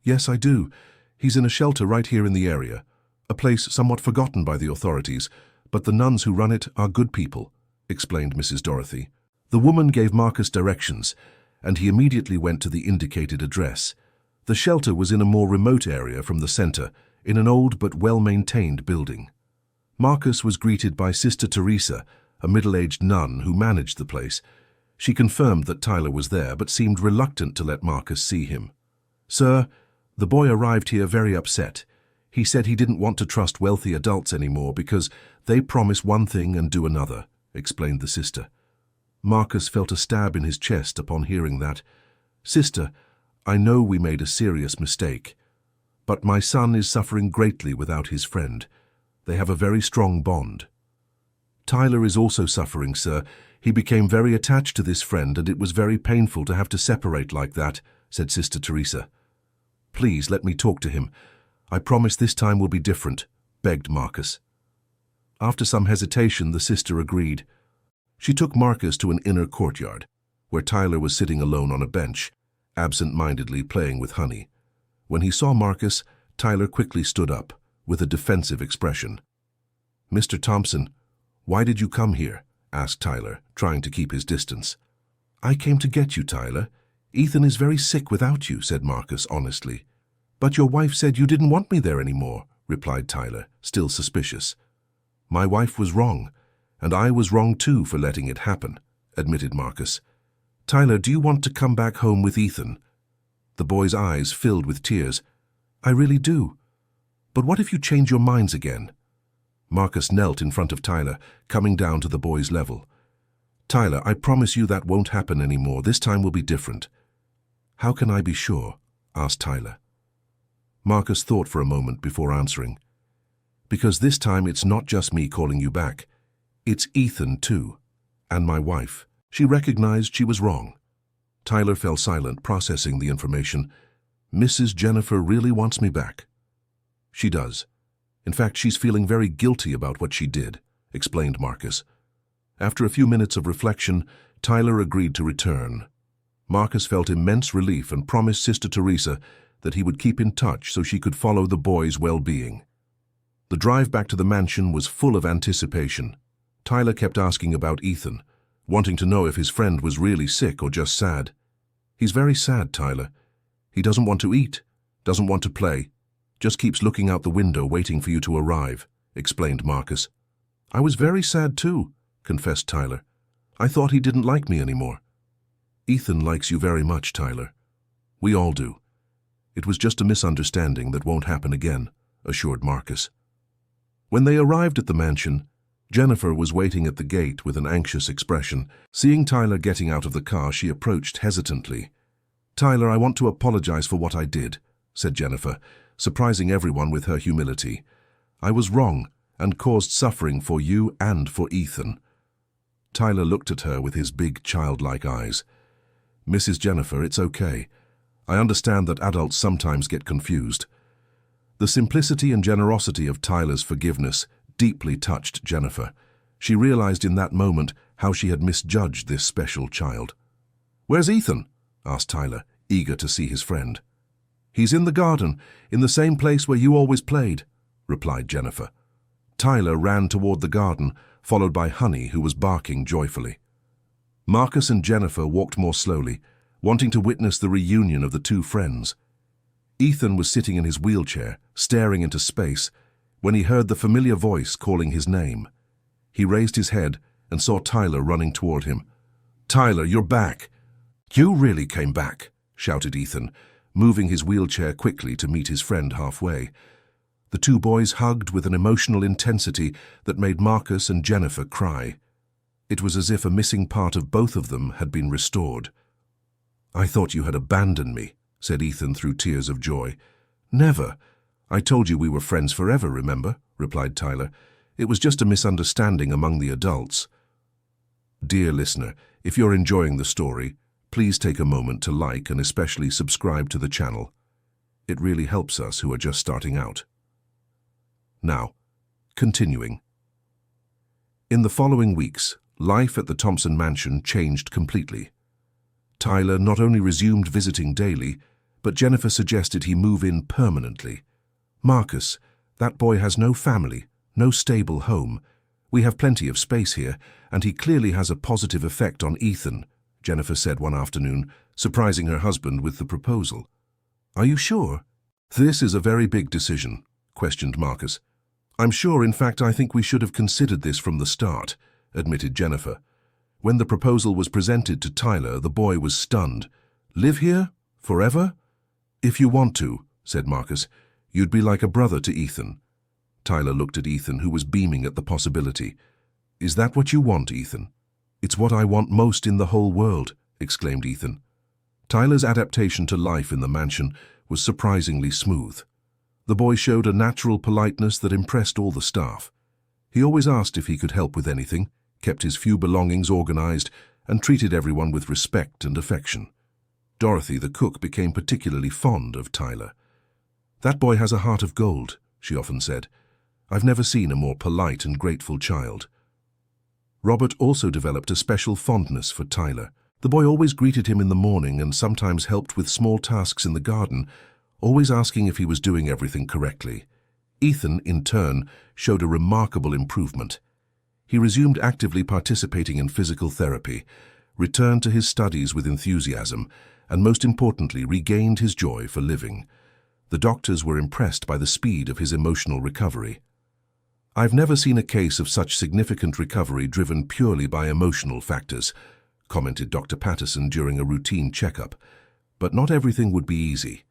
A: "Yes, I do. He's in a shelter right here in the area, a place somewhat forgotten by the authorities, but the nuns who run it are good people," explained Mrs. Dorothy. The woman gave Marcus directions, and he immediately went to the indicated address. The shelter was in a more remote area from the center, in an old but well-maintained building. Marcus was greeted by Sister Teresa, a middle-aged nun who managed the place. She confirmed that Tyler was there, but seemed reluctant to let Marcus see him. "Sir, the boy arrived here very upset. He said he didn't want to trust wealthy adults anymore because they promise one thing and do another," explained the sister. Marcus felt a stab in his chest upon hearing that. "Sister, I know we made a serious mistake, but my son is suffering greatly without his friend. They have a very strong bond." "Tyler is also suffering, sir. He became very attached to this friend, and it was very painful to have to separate like that," said Sister Teresa. "Please let me talk to him. I promise this time will be different," begged Marcus. After some hesitation, the sister agreed. She took Marcus to an inner courtyard, where Tyler was sitting alone on a bench, absent-mindedly playing with honey. When he saw Marcus, Tyler quickly stood up, with a defensive expression. "Mr. Thompson, why did you come here?" asked Tyler, trying to keep his distance. "I came to get you, Tyler. Ethan is very sick without you," said Marcus honestly. "But your wife said you didn't want me there anymore," replied Tyler, still suspicious. "My wife was wrong, and I was wrong too for letting it happen," admitted Marcus. "Tyler, do you want to come back home with Ethan?" The boy's eyes filled with tears. "I really do. But what if you change your minds again?" Marcus knelt in front of Tyler, coming down to the boy's level. "Tyler, I promise you that won't happen anymore. This time will be different." "How can I be sure?" asked Tyler. Marcus thought for a moment before answering. "Because this time it's not just me calling you back. It's Ethan too, and my wife." She recognized she was wrong. Tyler fell silent, processing the information. "Mrs. Jennifer really wants me back." "She does. In fact, she's feeling very guilty about what she did," explained Marcus. After a few minutes of reflection, Tyler agreed to return. Marcus felt immense relief and promised Sister Teresa that he would keep in touch so she could follow the boy's well-being. The drive back to the mansion was full of anticipation. Tyler kept asking about Ethan, wanting to know if his friend was really sick or just sad. "He's very sad, Tyler. He doesn't want to eat, doesn't want to play, just keeps looking out the window waiting for you to arrive," explained Marcus. "I was very sad too," confessed Tyler. "I thought he didn't like me anymore." "Ethan likes you very much, Tyler. We all do. It was just a misunderstanding that won't happen again," assured Marcus. When they arrived at the mansion, Jennifer was waiting at the gate with an anxious expression. Seeing Tyler getting out of the car, she approached hesitantly. "Tyler, I want to apologize for what I did," said Jennifer, surprising everyone with her humility. "I was wrong and caused suffering for you and for Ethan." Tyler looked at her with his big childlike eyes. "Mrs. Jennifer, it's okay. I understand that adults sometimes get confused." The simplicity and generosity of Tyler's forgiveness deeply touched Jennifer. She realized in that moment how she had misjudged this special child. "Where's Ethan?" asked Tyler, eager to see his friend. "He's in the garden, in the same place where you always played," replied Jennifer. Tyler ran toward the garden, followed by Honey, who was barking joyfully. Marcus and Jennifer walked more slowly, wanting to witness the reunion of the two friends. Ethan was sitting in his wheelchair, staring into space, when he heard the familiar voice calling his name. He raised his head and saw Tyler running toward him. "Tyler, you're back." "You really came back," shouted Ethan, moving his wheelchair quickly to meet his friend halfway. The two boys hugged with an emotional intensity that made Marcus and Jennifer cry. It was as if a missing part of both of them had been restored. "I thought you had abandoned me," said Ethan through tears of joy. "Never. I told you we were friends forever, remember?" replied Tyler. "It was just a misunderstanding among the adults." Dear listener, if you're enjoying the story, please take a moment to like and especially subscribe to the channel. It really helps us who are just starting out. Now, continuing. In the following weeks, life at the Thompson mansion changed completely. Tyler not only resumed visiting daily, but Jennifer suggested he move in permanently. "Marcus, that boy has no family, no stable home. We have plenty of space here, and he clearly has a positive effect on Ethan," Jennifer said one afternoon, surprising her husband with the proposal. "Are you sure?" "This is a very big decision," questioned Marcus. "I'm sure, in fact, I think we should have considered this from the start," admitted Jennifer. When the proposal was presented to Tyler, the boy was stunned. "Live here? Forever?" "If you want to," said Marcus. "You'd be like a brother to Ethan." Tyler looked at Ethan, who was beaming at the possibility. "Is that what you want, Ethan?" "It's what I want most in the whole world," exclaimed Ethan. Tyler's adaptation to life in the mansion was surprisingly smooth. The boy showed a natural politeness that impressed all the staff. He always asked if he could help with anything, kept his few belongings organized, and treated everyone with respect and affection. Dorothy, the cook, became particularly fond of Tyler. "That boy has a heart of gold," she often said. "I've never seen a more polite and grateful child." Robert also developed a special fondness for Tyler. The boy always greeted him in the morning and sometimes helped with small tasks in the garden, always asking if he was doing everything correctly. Ethan, in turn, showed a remarkable improvement. He resumed actively participating in physical therapy, returned to his studies with enthusiasm, and most importantly, regained his joy for living. The doctors were impressed by the speed of his emotional recovery. "I've never seen a case of such significant recovery driven purely by emotional factors," commented Dr. Patterson during a routine checkup. But not everything would be easy.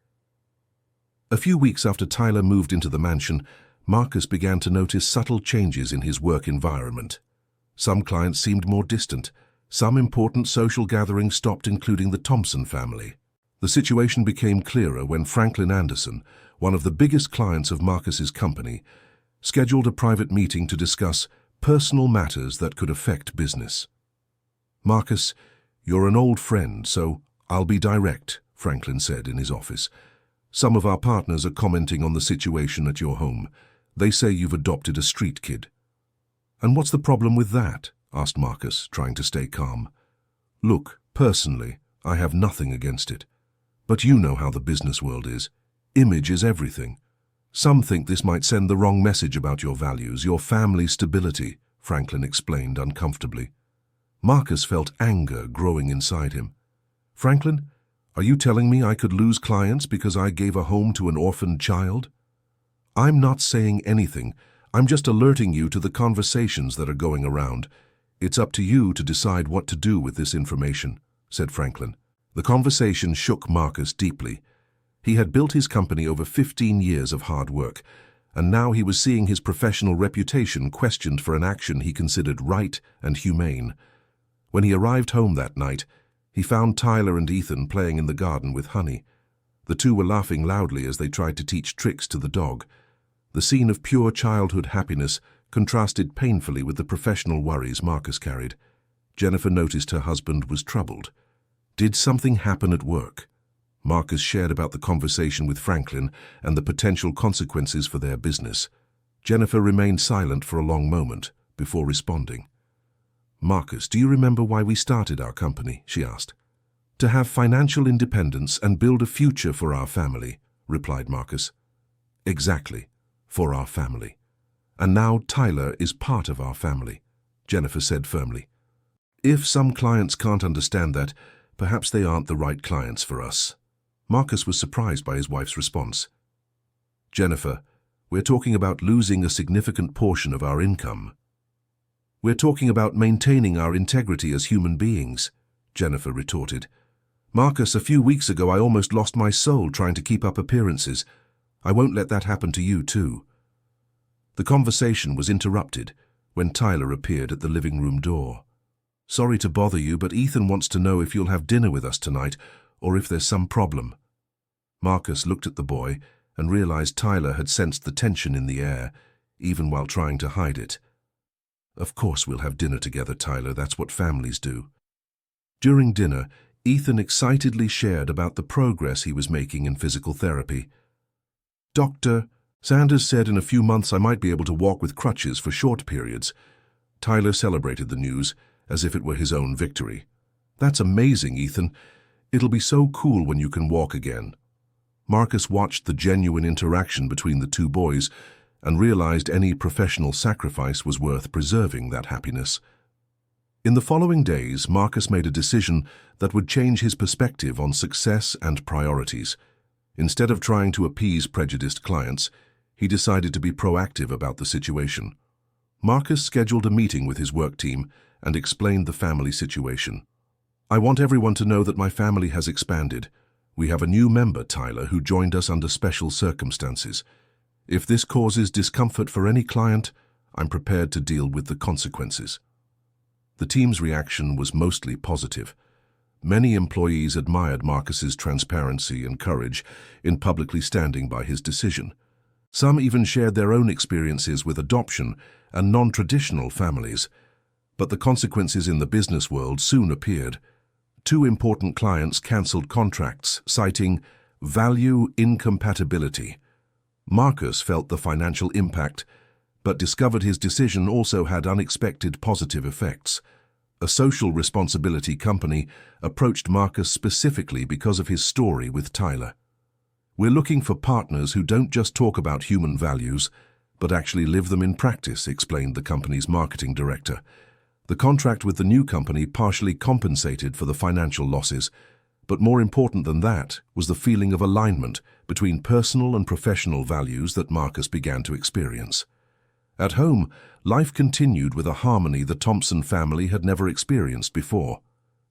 A: A few weeks after Tyler moved into the mansion, Marcus began to notice subtle changes in his work environment. Some clients seemed more distant. Some important social gatherings stopped, including the Thompson family. The situation became clearer when Franklin Anderson, one of the biggest clients of Marcus's company, scheduled a private meeting to discuss personal matters that could affect business. "Marcus, you're an old friend, so I'll be direct," Franklin said in his office. "Some of our partners are commenting on the situation at your home. They say you've adopted a street kid." "And what's the problem with that?" asked Marcus, trying to stay calm. "Look, personally, I have nothing against it. But you know how the business world is. Image is everything. Some think this might send the wrong message about your values, your family stability," Franklin explained uncomfortably. Marcus felt anger growing inside him. "Franklin, are you telling me I could lose clients because I gave a home to an orphaned child?" "I'm not saying anything. I'm just alerting you to the conversations that are going around. It's up to you to decide what to do with this information," said Franklin. The conversation shook Marcus deeply. He had built his company over 15 years of hard work, and now he was seeing his professional reputation questioned for an action he considered right and humane. When he arrived home that night, he found Tyler and Ethan playing in the garden with Honey. The two were laughing loudly as they tried to teach tricks to the dog. The scene of pure childhood happiness contrasted painfully with the professional worries Marcus carried. Jennifer noticed her husband was troubled. Did something happen at work? Marcus shared about the conversation with Franklin and the potential consequences for their business. Jennifer remained silent for a long moment before responding. "Marcus, do you remember why we started our company?" she asked. "To have financial independence and build a future for our family," replied Marcus. "Exactly, for our family. And now Tyler is part of our family," Jennifer said firmly. "If some clients can't understand that, perhaps they aren't the right clients for us." Marcus was surprised by his wife's response. "Jennifer, we're talking about losing a significant portion of our income. We're talking about maintaining our integrity as human beings," Jennifer retorted. "Marcus, a few weeks ago I almost lost my soul trying to keep up appearances. I won't let that happen to you too." The conversation was interrupted when Tyler appeared at the living room door. "Sorry to bother you, but Ethan wants to know if you'll have dinner with us tonight or if there's some problem." Marcus looked at the boy and realized Tyler had sensed the tension in the air, even while trying to hide it. "Of course we'll have dinner together, Tyler. That's what families do." During dinner, Ethan excitedly shared about the progress he was making in physical therapy. "Doctor, Sanders said in a few months I might be able to walk with crutches for short periods." Tyler celebrated the news as if it were his own victory. "That's amazing, Ethan. It'll be so cool when you can walk again." Marcus watched the genuine interaction between the two boys and realized any professional sacrifice was worth preserving that happiness. In the following days, Marcus made a decision that would change his perspective on success and priorities. Instead of trying to appease prejudiced clients, he decided to be proactive about the situation. Marcus scheduled a meeting with his work team and explained the family situation. "I want everyone to know that my family has expanded. We have a new member, Tyler, who joined us under special circumstances. If this causes discomfort for any client, I'm prepared to deal with the consequences." The team's reaction was mostly positive. Many employees admired Marcus's transparency and courage in publicly standing by his decision. Some even shared their own experiences with adoption and non-traditional families. But the consequences in the business world soon appeared. 2 important clients cancelled contracts, citing value incompatibility. Marcus felt the financial impact, but discovered his decision also had unexpected positive effects. A social responsibility company approached Marcus specifically because of his story with Tyler. "We're looking for partners who don't just talk about human values, but actually live them in practice," explained the company's marketing director. The contract with the new company partially compensated for the financial losses, but more important than that was the feeling of alignment between personal and professional values that Marcus began to experience. At home, life continued with a harmony the Thompson family had never experienced before.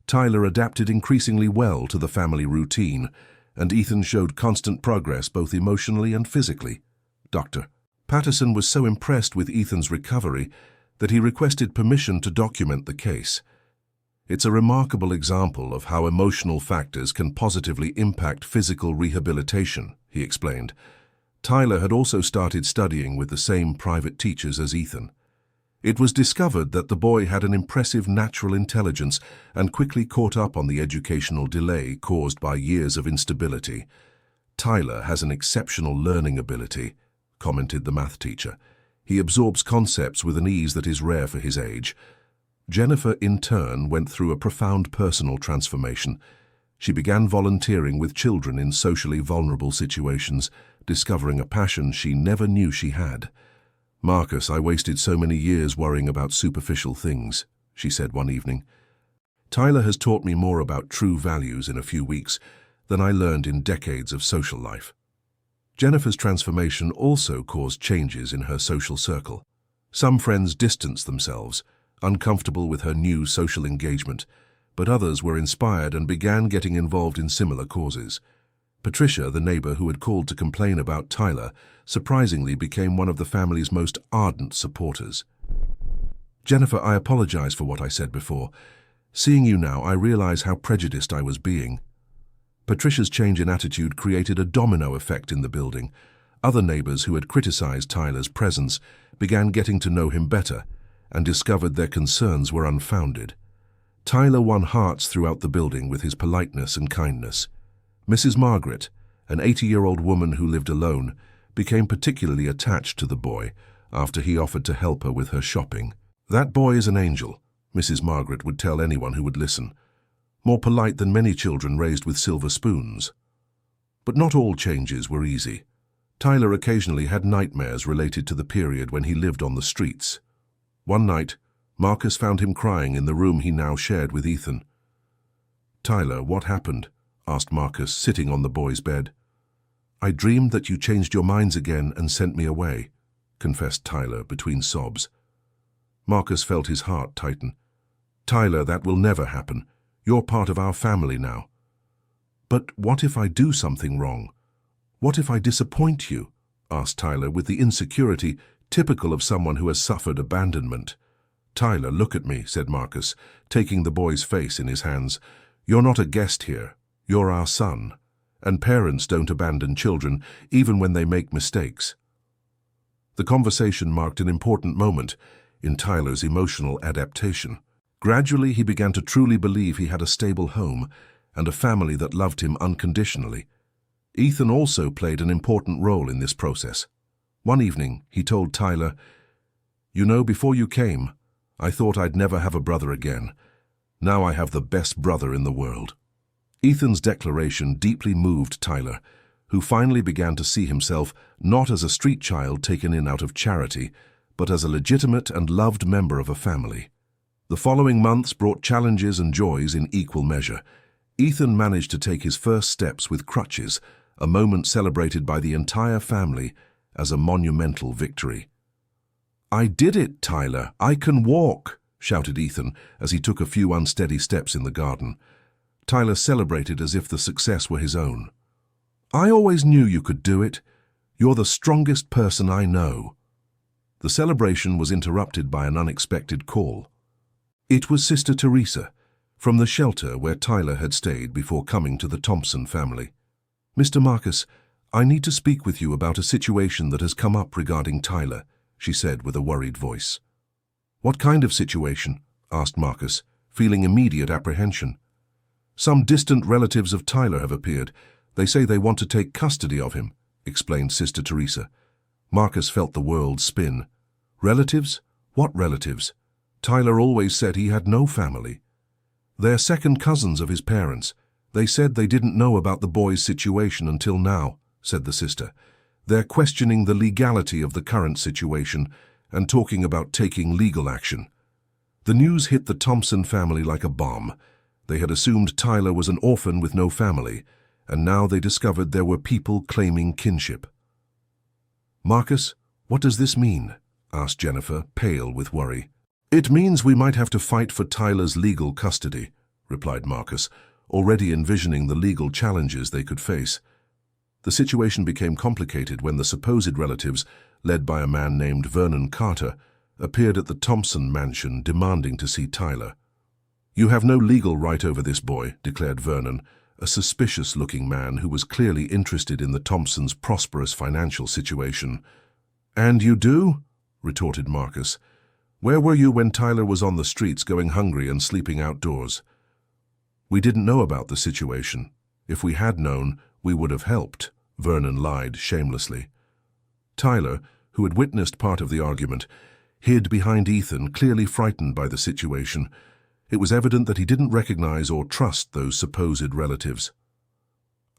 A: Tyler adapted increasingly well to the family routine, and Ethan showed constant progress both emotionally and physically. Dr. Patterson was so impressed with Ethan's recovery that he requested permission to document the case. "It's a remarkable example of how emotional factors can positively impact physical rehabilitation," he explained. Tyler had also started studying with the same private teachers as Ethan. It was discovered that the boy had an impressive natural intelligence and quickly caught up on the educational delay caused by years of instability. "Tyler has an exceptional learning ability," commented the math teacher. "He absorbs concepts with an ease that is rare for his age." Jennifer, in turn, went through a profound personal transformation. She began volunteering with children in socially vulnerable situations, discovering a passion she never knew she had. "Marcus, I wasted so many years worrying about superficial things," she said one evening. "Tyler has taught me more about true values in a few weeks than I learned in decades of social life." Jennifer's transformation also caused changes in her social circle. Some friends distanced themselves, uncomfortable with her new social engagement, but others were inspired and began getting involved in similar causes. Patricia, the neighbor who had called to complain about Tyler, surprisingly became one of the family's most ardent supporters. "Jennifer, I apologize for what I said before. Seeing you now, I realize how prejudiced I was being." Patricia's change in attitude created a domino effect in the building. Other neighbors who had criticized Tyler's presence began getting to know him better and discovered their concerns were unfounded. Tyler won hearts throughout the building with his politeness and kindness. Mrs. Margaret, an 80-year-old woman who lived alone, became particularly attached to the boy after he offered to help her with her shopping. "That boy is an angel," Mrs. Margaret would tell anyone who would listen. "More polite than many children raised with silver spoons." But not all changes were easy. Tyler occasionally had nightmares related to the period when he lived on the streets. One night, Marcus found him crying in the room he now shared with Ethan. "Tyler, what happened?" asked Marcus, sitting on the boy's bed. "I dreamed that you changed your minds again and sent me away," confessed Tyler between sobs. Marcus felt his heart tighten. "Tyler, that will never happen. You're part of our family now." "But what if I do something wrong? What if I disappoint you?" asked Tyler with the insecurity typical of someone who has suffered abandonment. "Tyler, look at me," said Marcus, taking the boy's face in his hands. "You're not a guest here. You're our son, and parents don't abandon children even when they make mistakes." The conversation marked an important moment in Tyler's emotional adaptation. Gradually, he began to truly believe he had a stable home and a family that loved him unconditionally. Ethan also played an important role in this process. One evening, he told Tyler, "You know, before you came, I thought I'd never have a brother again. Now I have the best brother in the world." Ethan's declaration deeply moved Tyler, who finally began to see himself not as a street child taken in out of charity, but as a legitimate and loved member of a family. The following months brought challenges and joys in equal measure. Ethan managed to take his first steps with crutches, a moment celebrated by the entire family as a monumental victory. "I did it, Tyler! I can walk!" shouted Ethan as he took a few unsteady steps in the garden. Tyler celebrated as if the success were his own. "I always knew you could do it. You're the strongest person I know." The celebration was interrupted by an unexpected call. It was Sister Teresa, from the shelter where Tyler had stayed before coming to the Thompson family. "Mr. Marcus, I need to speak with you about a situation that has come up regarding Tyler," she said with a worried voice. "What kind of situation?" asked Marcus, feeling immediate apprehension. "Some distant relatives of Tyler have appeared. They say they want to take custody of him," explained Sister Teresa. Marcus felt the world spin. "Relatives? What relatives? Tyler always said he had no family." "They're second cousins of his parents. They said they didn't know about the boy's situation until now," said the sister. "They're questioning the legality of the current situation and talking about taking legal action." The news hit the Thompson family like a bomb. They had assumed Tyler was an orphan with no family, and now they discovered there were people claiming kinship. "Marcus, what does this mean?" asked Jennifer, pale with worry. "It means we might have to fight for Tyler's legal custody," replied Marcus, already envisioning the legal challenges they could face. The situation became complicated when the supposed relatives, led by a man named Vernon Carter, appeared at the Thompson mansion demanding to see Tyler. "You have no legal right over this boy," declared Vernon, a suspicious-looking man who was clearly interested in the Thompsons' prosperous financial situation. "And you do?" retorted Marcus. "Where were you when Tyler was on the streets going hungry and sleeping outdoors?" "We didn't know about the situation. If we had known, we would have helped," Vernon lied shamelessly. Tyler, who had witnessed part of the argument, hid behind Ethan, clearly frightened by the situation. It was evident that he didn't recognize or trust those supposed relatives.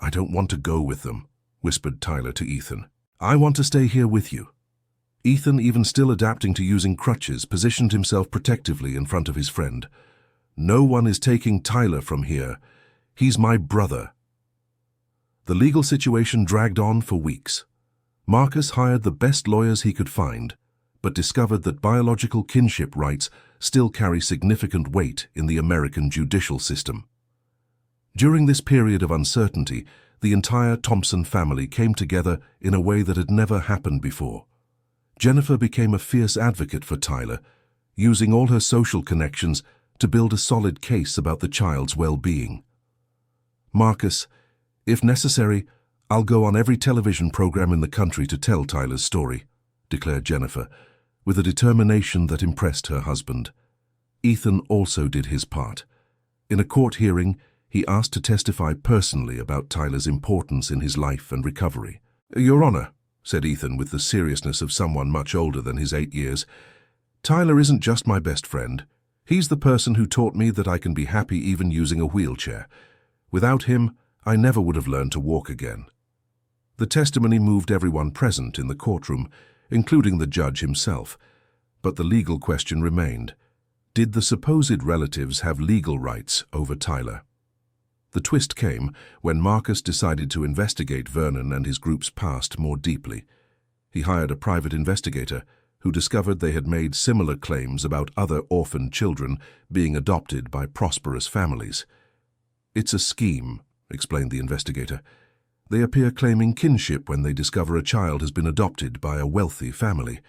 A: "I don't want to go with them," whispered Tyler to Ethan. "I want to stay here with you." Ethan, even still adapting to using crutches, positioned himself protectively in front of his friend. "No one is taking Tyler from here. He's my brother." The legal situation dragged on for weeks. Marcus hired the best lawyers he could find, but discovered that biological kinship rights still carry significant weight in the American judicial system. During this period of uncertainty, the entire Thompson family came together in a way that had never happened before. Jennifer became a fierce advocate for Tyler, using all her social connections to build a solid case about the child's well-being. "Marcus, if necessary, I'll go on every television program in the country to tell Tyler's story," declared Jennifer, with a determination that impressed her husband. Ethan also did his part. In a court hearing, he asked to testify personally about Tyler's importance in his life and recovery. "Your Honor," said Ethan with the seriousness of someone much older than his 8 years, "Tyler isn't just my best friend. He's the person who taught me that I can be happy even using a wheelchair. Without him, I never would have learned to walk again." The testimony moved everyone present in the courtroom, including the judge himself. But the legal question remained. Did the supposed relatives have legal rights over Tyler? The twist came when Marcus decided to investigate Vernon and his group's past more deeply. He hired a private investigator who discovered they had made similar claims about other orphaned children being adopted by prosperous families. "It's a scheme," explained the investigator. "They appear claiming kinship when they discover a child has been adopted by a wealthy family.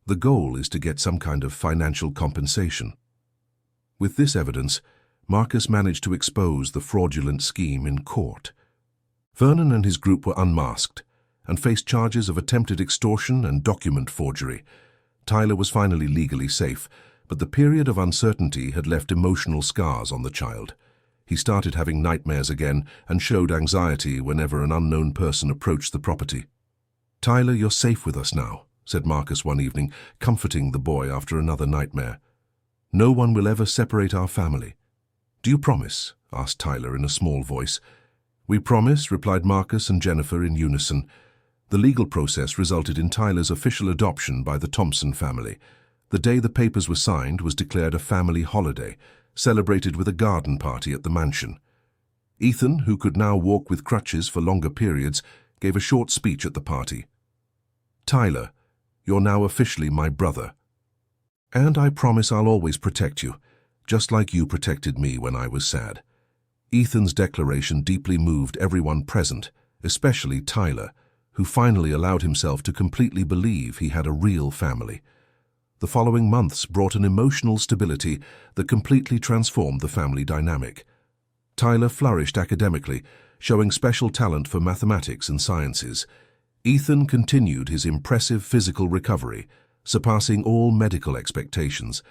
A: The goal is to get some kind of financial compensation." With this evidence, Marcus managed to expose the fraudulent scheme in court. Vernon and his group were unmasked and faced charges of attempted extortion and document forgery. Tyler was finally legally safe, but the period of uncertainty had left emotional scars on the child. He started having nightmares again and showed anxiety whenever an unknown person approached the property. "Tyler, you're safe with us now," said Marcus one evening, comforting the boy after another nightmare. "No one will ever separate our family." "Do you promise?" asked Tyler in a small voice. "We promise," replied Marcus and Jennifer in unison. The legal process resulted in Tyler's official adoption by the Thompson family. The day the papers were signed was declared a family holiday, celebrated with a garden party at the mansion. Ethan, who could now walk with crutches for longer periods, gave a short speech at the party. "Tyler, you're now officially my brother. And I promise I'll always protect you, just like you protected me when I was sad." Ethan's declaration deeply moved everyone present, especially Tyler, who finally allowed himself to completely believe he had a real family. The following months brought an emotional stability that completely transformed the family dynamic. Tyler flourished academically, showing special talent for mathematics and sciences. Ethan continued his impressive physical recovery, surpassing all medical expectations.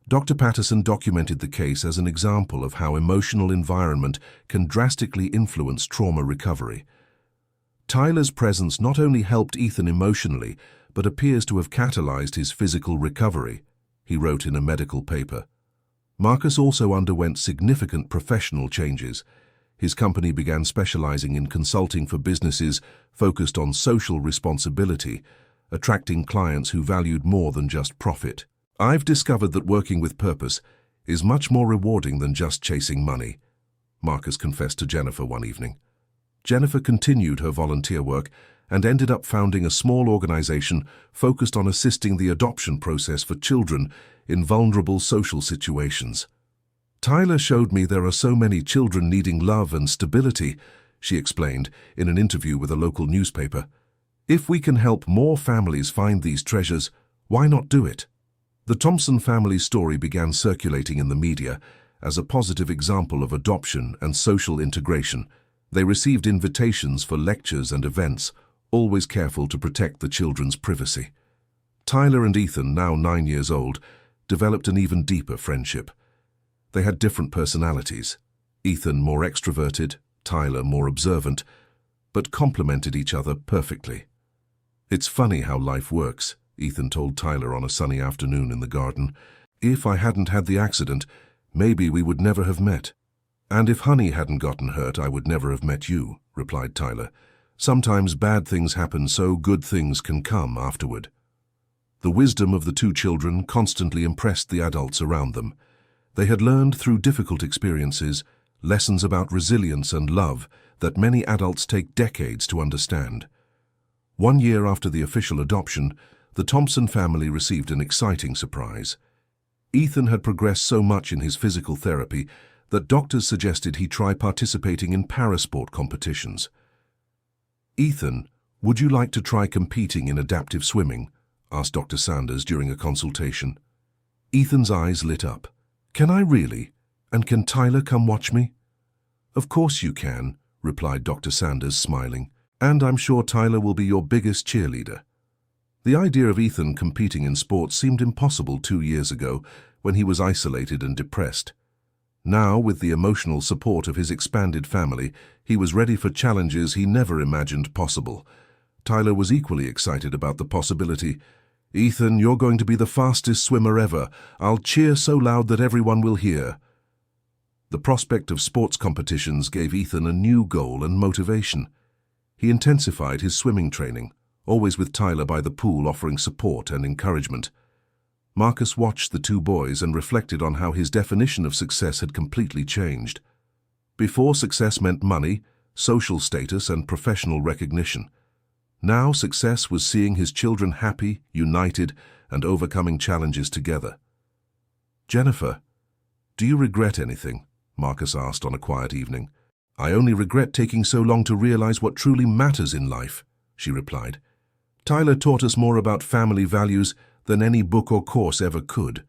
A: Dr. Patterson documented the case as an example of how emotional environment can drastically influence trauma recovery. Tyler's presence not only helped Ethan emotionally, but appears to have catalyzed his physical recovery, he wrote in a medical paper. Marcus also underwent significant professional changes. His company began specializing in consulting for businesses focused on social responsibility, attracting clients who valued more than just profit. "I've discovered that working with purpose is much more rewarding than just chasing money," Marcus confessed to Jennifer one evening. Jennifer continued her volunteer work and ended up founding a small organization focused on assisting the adoption process for children in vulnerable social situations. "Tyler showed me there are so many children needing love and stability," she explained in an interview with a local newspaper. "If we can help more families find these treasures, why not do it?" The Thompson family's story began circulating in the media as a positive example of adoption and social integration. They received invitations for lectures and events, always careful to protect the children's privacy. Tyler and Ethan, now 9 years old, developed an even deeper friendship. They had different personalities, Ethan more extroverted, Tyler more observant, but complemented each other perfectly. "It's funny how life works," Ethan told Tyler on a sunny afternoon in the garden. "If I hadn't had the accident, maybe we would never have met. And if Honey hadn't gotten hurt, I would never have met you," replied Tyler. "Sometimes bad things happen so good things can come afterward." The wisdom of the two children constantly impressed the adults around them. They had learned through difficult experiences lessons about resilience and love that many adults take decades to understand. 1 year after the official adoption, the Thompson family received an exciting surprise. Ethan had progressed so much in his physical therapy that doctors suggested he try participating in parasport competitions. "Ethan, would you like to try competing in adaptive swimming?" asked Dr. Sanders during a consultation. Ethan's eyes lit up. "Can I really? And can Tyler come watch me?" "Of course you can," replied Dr. Sanders, smiling. "And I'm sure Tyler will be your biggest cheerleader." The idea of Ethan competing in sports seemed impossible 2 years ago when he was isolated and depressed. Now, with the emotional support of his expanded family, he was ready for challenges he never imagined possible. Tyler was equally excited about the possibility. "Ethan, you're going to be the fastest swimmer ever. I'll cheer so loud that everyone will hear." The prospect of sports competitions gave Ethan a new goal and motivation. He intensified his swimming training, always with Tyler by the pool offering support and encouragement. Marcus watched the two boys and reflected on how his definition of success had completely changed. Before, success meant money, social status, and professional recognition. Now, success was seeing his children happy, united, and overcoming challenges together. "Jennifer, do you regret anything?" Marcus asked on a quiet evening. "I only regret taking so long to realize what truly matters in life," she replied. "Tyler taught us more about family values than any book or course ever could."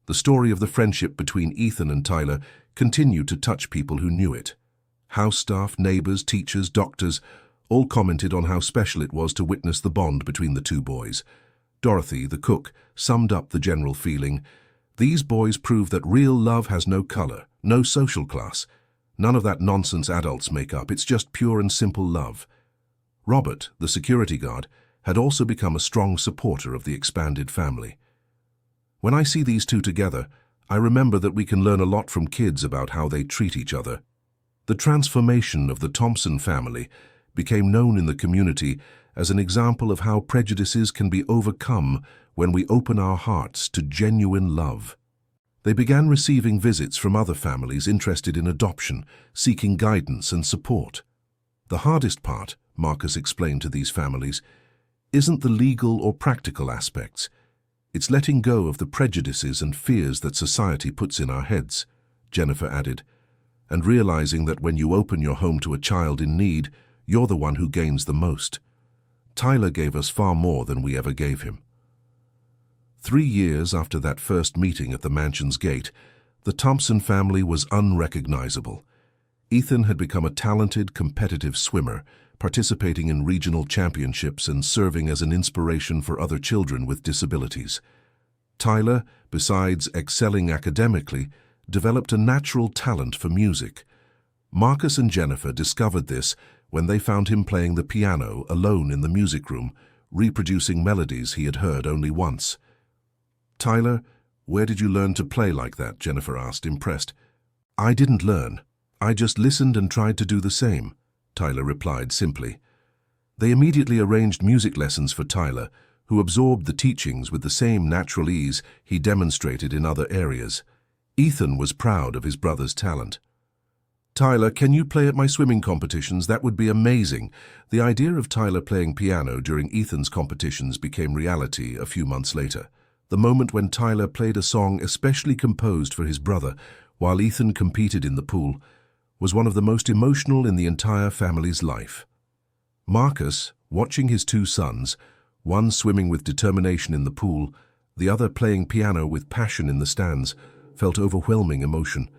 A: The story of the friendship between Ethan and Tyler continued to touch people who knew it. House staff, neighbors, teachers, doctors, all commented on how special it was to witness the bond between the two boys. Dorothy, the cook, summed up the general feeling. "These boys prove that real love has no color, No social class. None of that nonsense adults make up. It's just pure and simple love. Robert, the security guard, had also become a strong supporter of the expanded family. When I see these two together, I remember that we can learn a lot from kids about how they treat each other. The transformation of the Thompson family became known in the community as an example of how prejudices can be overcome when we open our hearts to genuine love. They began receiving visits from other families interested in adoption, seeking guidance and support. The hardest part, Marcus explained to these families, isn't the legal or practical aspects. It's letting go of the prejudices and fears that society puts in our heads, Jennifer added, and realizing that when you open your home to a child in need, you're the one who gains the most. Tyler gave us far more than we ever gave him. 3 years after that first meeting at the mansion's gate, the Thompson family was unrecognizable. Ethan had become a talented, competitive swimmer, participating in regional championships and serving as an inspiration for other children with disabilities. Tyler, besides excelling academically, developed a natural talent for music. Marcus and Jennifer discovered this when they found him playing the piano alone in the music room, reproducing melodies he had heard only once. "Tyler, where did you learn to play like that?" Jennifer asked, impressed. "I didn't learn. I just listened and tried to do the same," Tyler replied simply. They immediately arranged music lessons for Tyler, who absorbed the teachings with the same natural ease he demonstrated in other areas. Ethan was proud of his brother's talent. "Tyler, can you play at my swimming competitions? That would be amazing." The idea of Tyler playing piano during Ethan's competitions became reality a few months later. The moment when Tyler played a song especially composed for his brother while Ethan competed in the pool was one of the most emotional in the entire family's life. Marcus, watching his two sons, one swimming with determination in the pool, the other playing piano with passion in the stands, felt overwhelming emotion.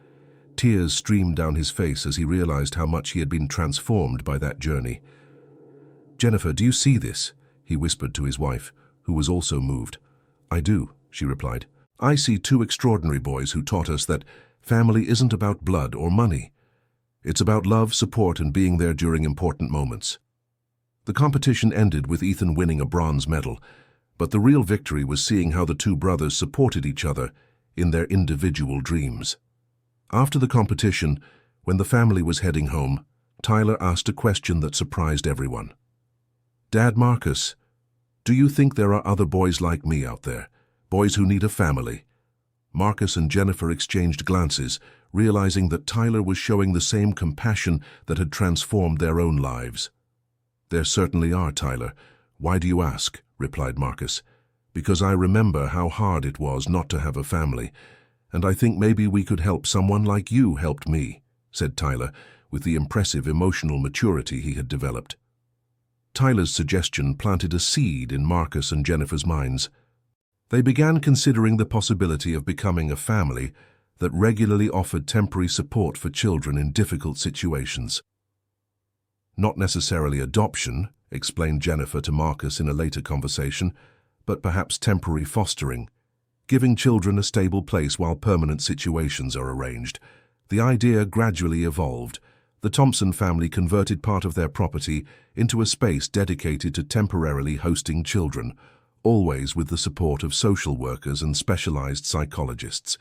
A: Tears streamed down his face as he realized how much he had been transformed by that journey. "Jennifer, do you see this?" he whispered to his wife, who was also moved. "I do," she replied. "I see two extraordinary boys who taught us that family isn't about blood or money. It's about love, support, and being there during important moments." The competition ended with Ethan winning a bronze medal, but the real victory was seeing how the two brothers supported each other in their individual dreams. After the competition, when the family was heading home, Tyler asked a question that surprised everyone. "Dad, Marcus, do you think there are other boys like me out there, boys who need a family?" Marcus and Jennifer exchanged glances, realizing that Tyler was showing the same compassion that had transformed their own lives. "There certainly are, Tyler. Why do you ask?" replied Marcus. "Because I remember how hard it was not to have a family, and I think maybe we could help someone like you helped me," said Tyler, with the impressive emotional maturity he had developed. Tyler's suggestion planted a seed in Marcus and Jennifer's minds. They began considering the possibility of becoming a family that regularly offered temporary support for children in difficult situations. "Not necessarily adoption," explained Jennifer to Marcus in a later conversation, "but perhaps temporary fostering, giving children a stable place while permanent situations are arranged." The idea gradually evolved. The Thompson family converted part of their property into a space dedicated to temporarily hosting children, always with the support of social workers and specialized psychologists.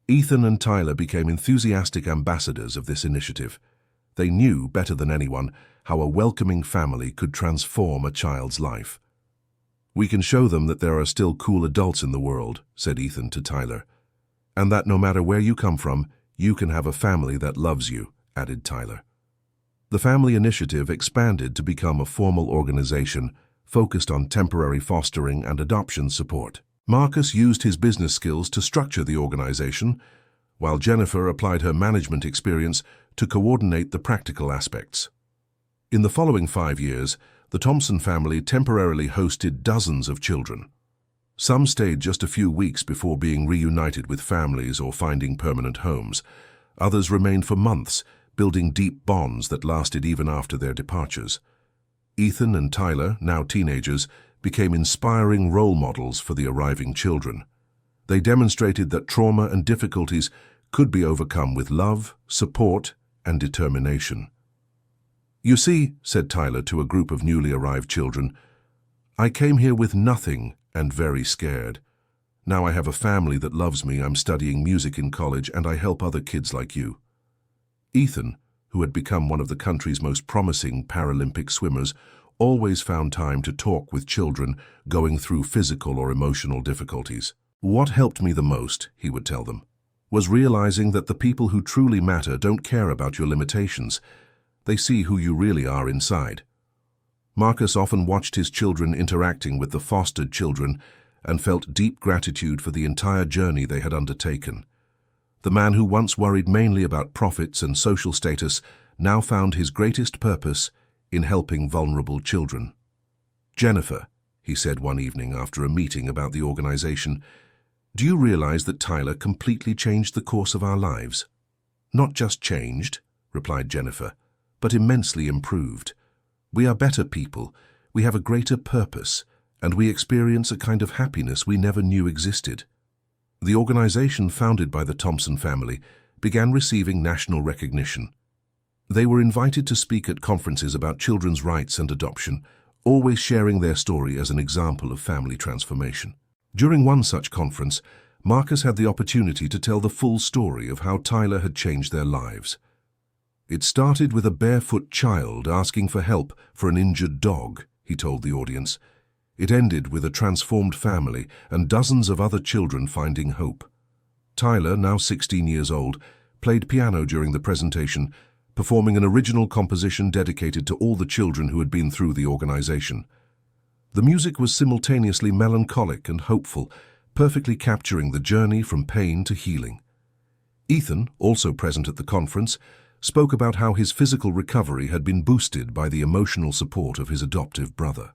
A: Ethan and Tyler became enthusiastic ambassadors of this initiative. They knew better than anyone how a welcoming family could transform a child's life. "We can show them that there are still cool adults in the world," said Ethan to Tyler. "And that no matter where you come from, you can have a family that loves you," added Tyler. The family initiative expanded to become a formal organization focused on temporary fostering and adoption support. Marcus used his business skills to structure the organization, while Jennifer applied her management experience to coordinate the practical aspects. In the following 5 years, the Thompson family temporarily hosted dozens of children. Some stayed just a few weeks before being reunited with families or finding permanent homes. Others remained for months, building deep bonds that lasted even after their departures. Ethan and Tyler, now teenagers, became inspiring role models for the arriving children. They demonstrated that trauma and difficulties could be overcome with love, support, and determination. "You see," said Tyler to a group of newly arrived children, "I came here with nothing and very scared. Now I have a family that loves me, I'm studying music in college, and I help other kids like you." Ethan, who had become one of the country's most promising Paralympic swimmers, always found time to talk with children going through physical or emotional difficulties. "What helped me the most," he would tell them, "was realizing that the people who truly matter don't care about your limitations. They see who you really are inside." Marcus often watched his children interacting with the fostered children and felt deep gratitude for the entire journey they had undertaken. The man who once worried mainly about profits and social status now found his greatest purpose in helping vulnerable children. "Jennifer," he said one evening after a meeting about the organization, "do you realize that Tyler completely changed the course of our lives?" "Not just changed," replied Jennifer, "but immensely improved. We are better people, we have a greater purpose, and we experience a kind of happiness we never knew existed." The organization founded by the Thompson family began receiving national recognition. They were invited to speak at conferences about children's rights and adoption, always sharing their story as an example of family transformation. During one such conference, Marcus had the opportunity to tell the full story of how Tyler had changed their lives. "It started with a barefoot child asking for help for an injured dog," he told the audience. "It ended with a transformed family and dozens of other children finding hope." Tyler, now 16 years old, played piano during the presentation, performing an original composition dedicated to all the children who had been through the organization. The music was simultaneously melancholic and hopeful, perfectly capturing the journey from pain to healing. Ethan, also present at the conference, spoke about how his physical recovery had been boosted by the emotional support of his adoptive brother.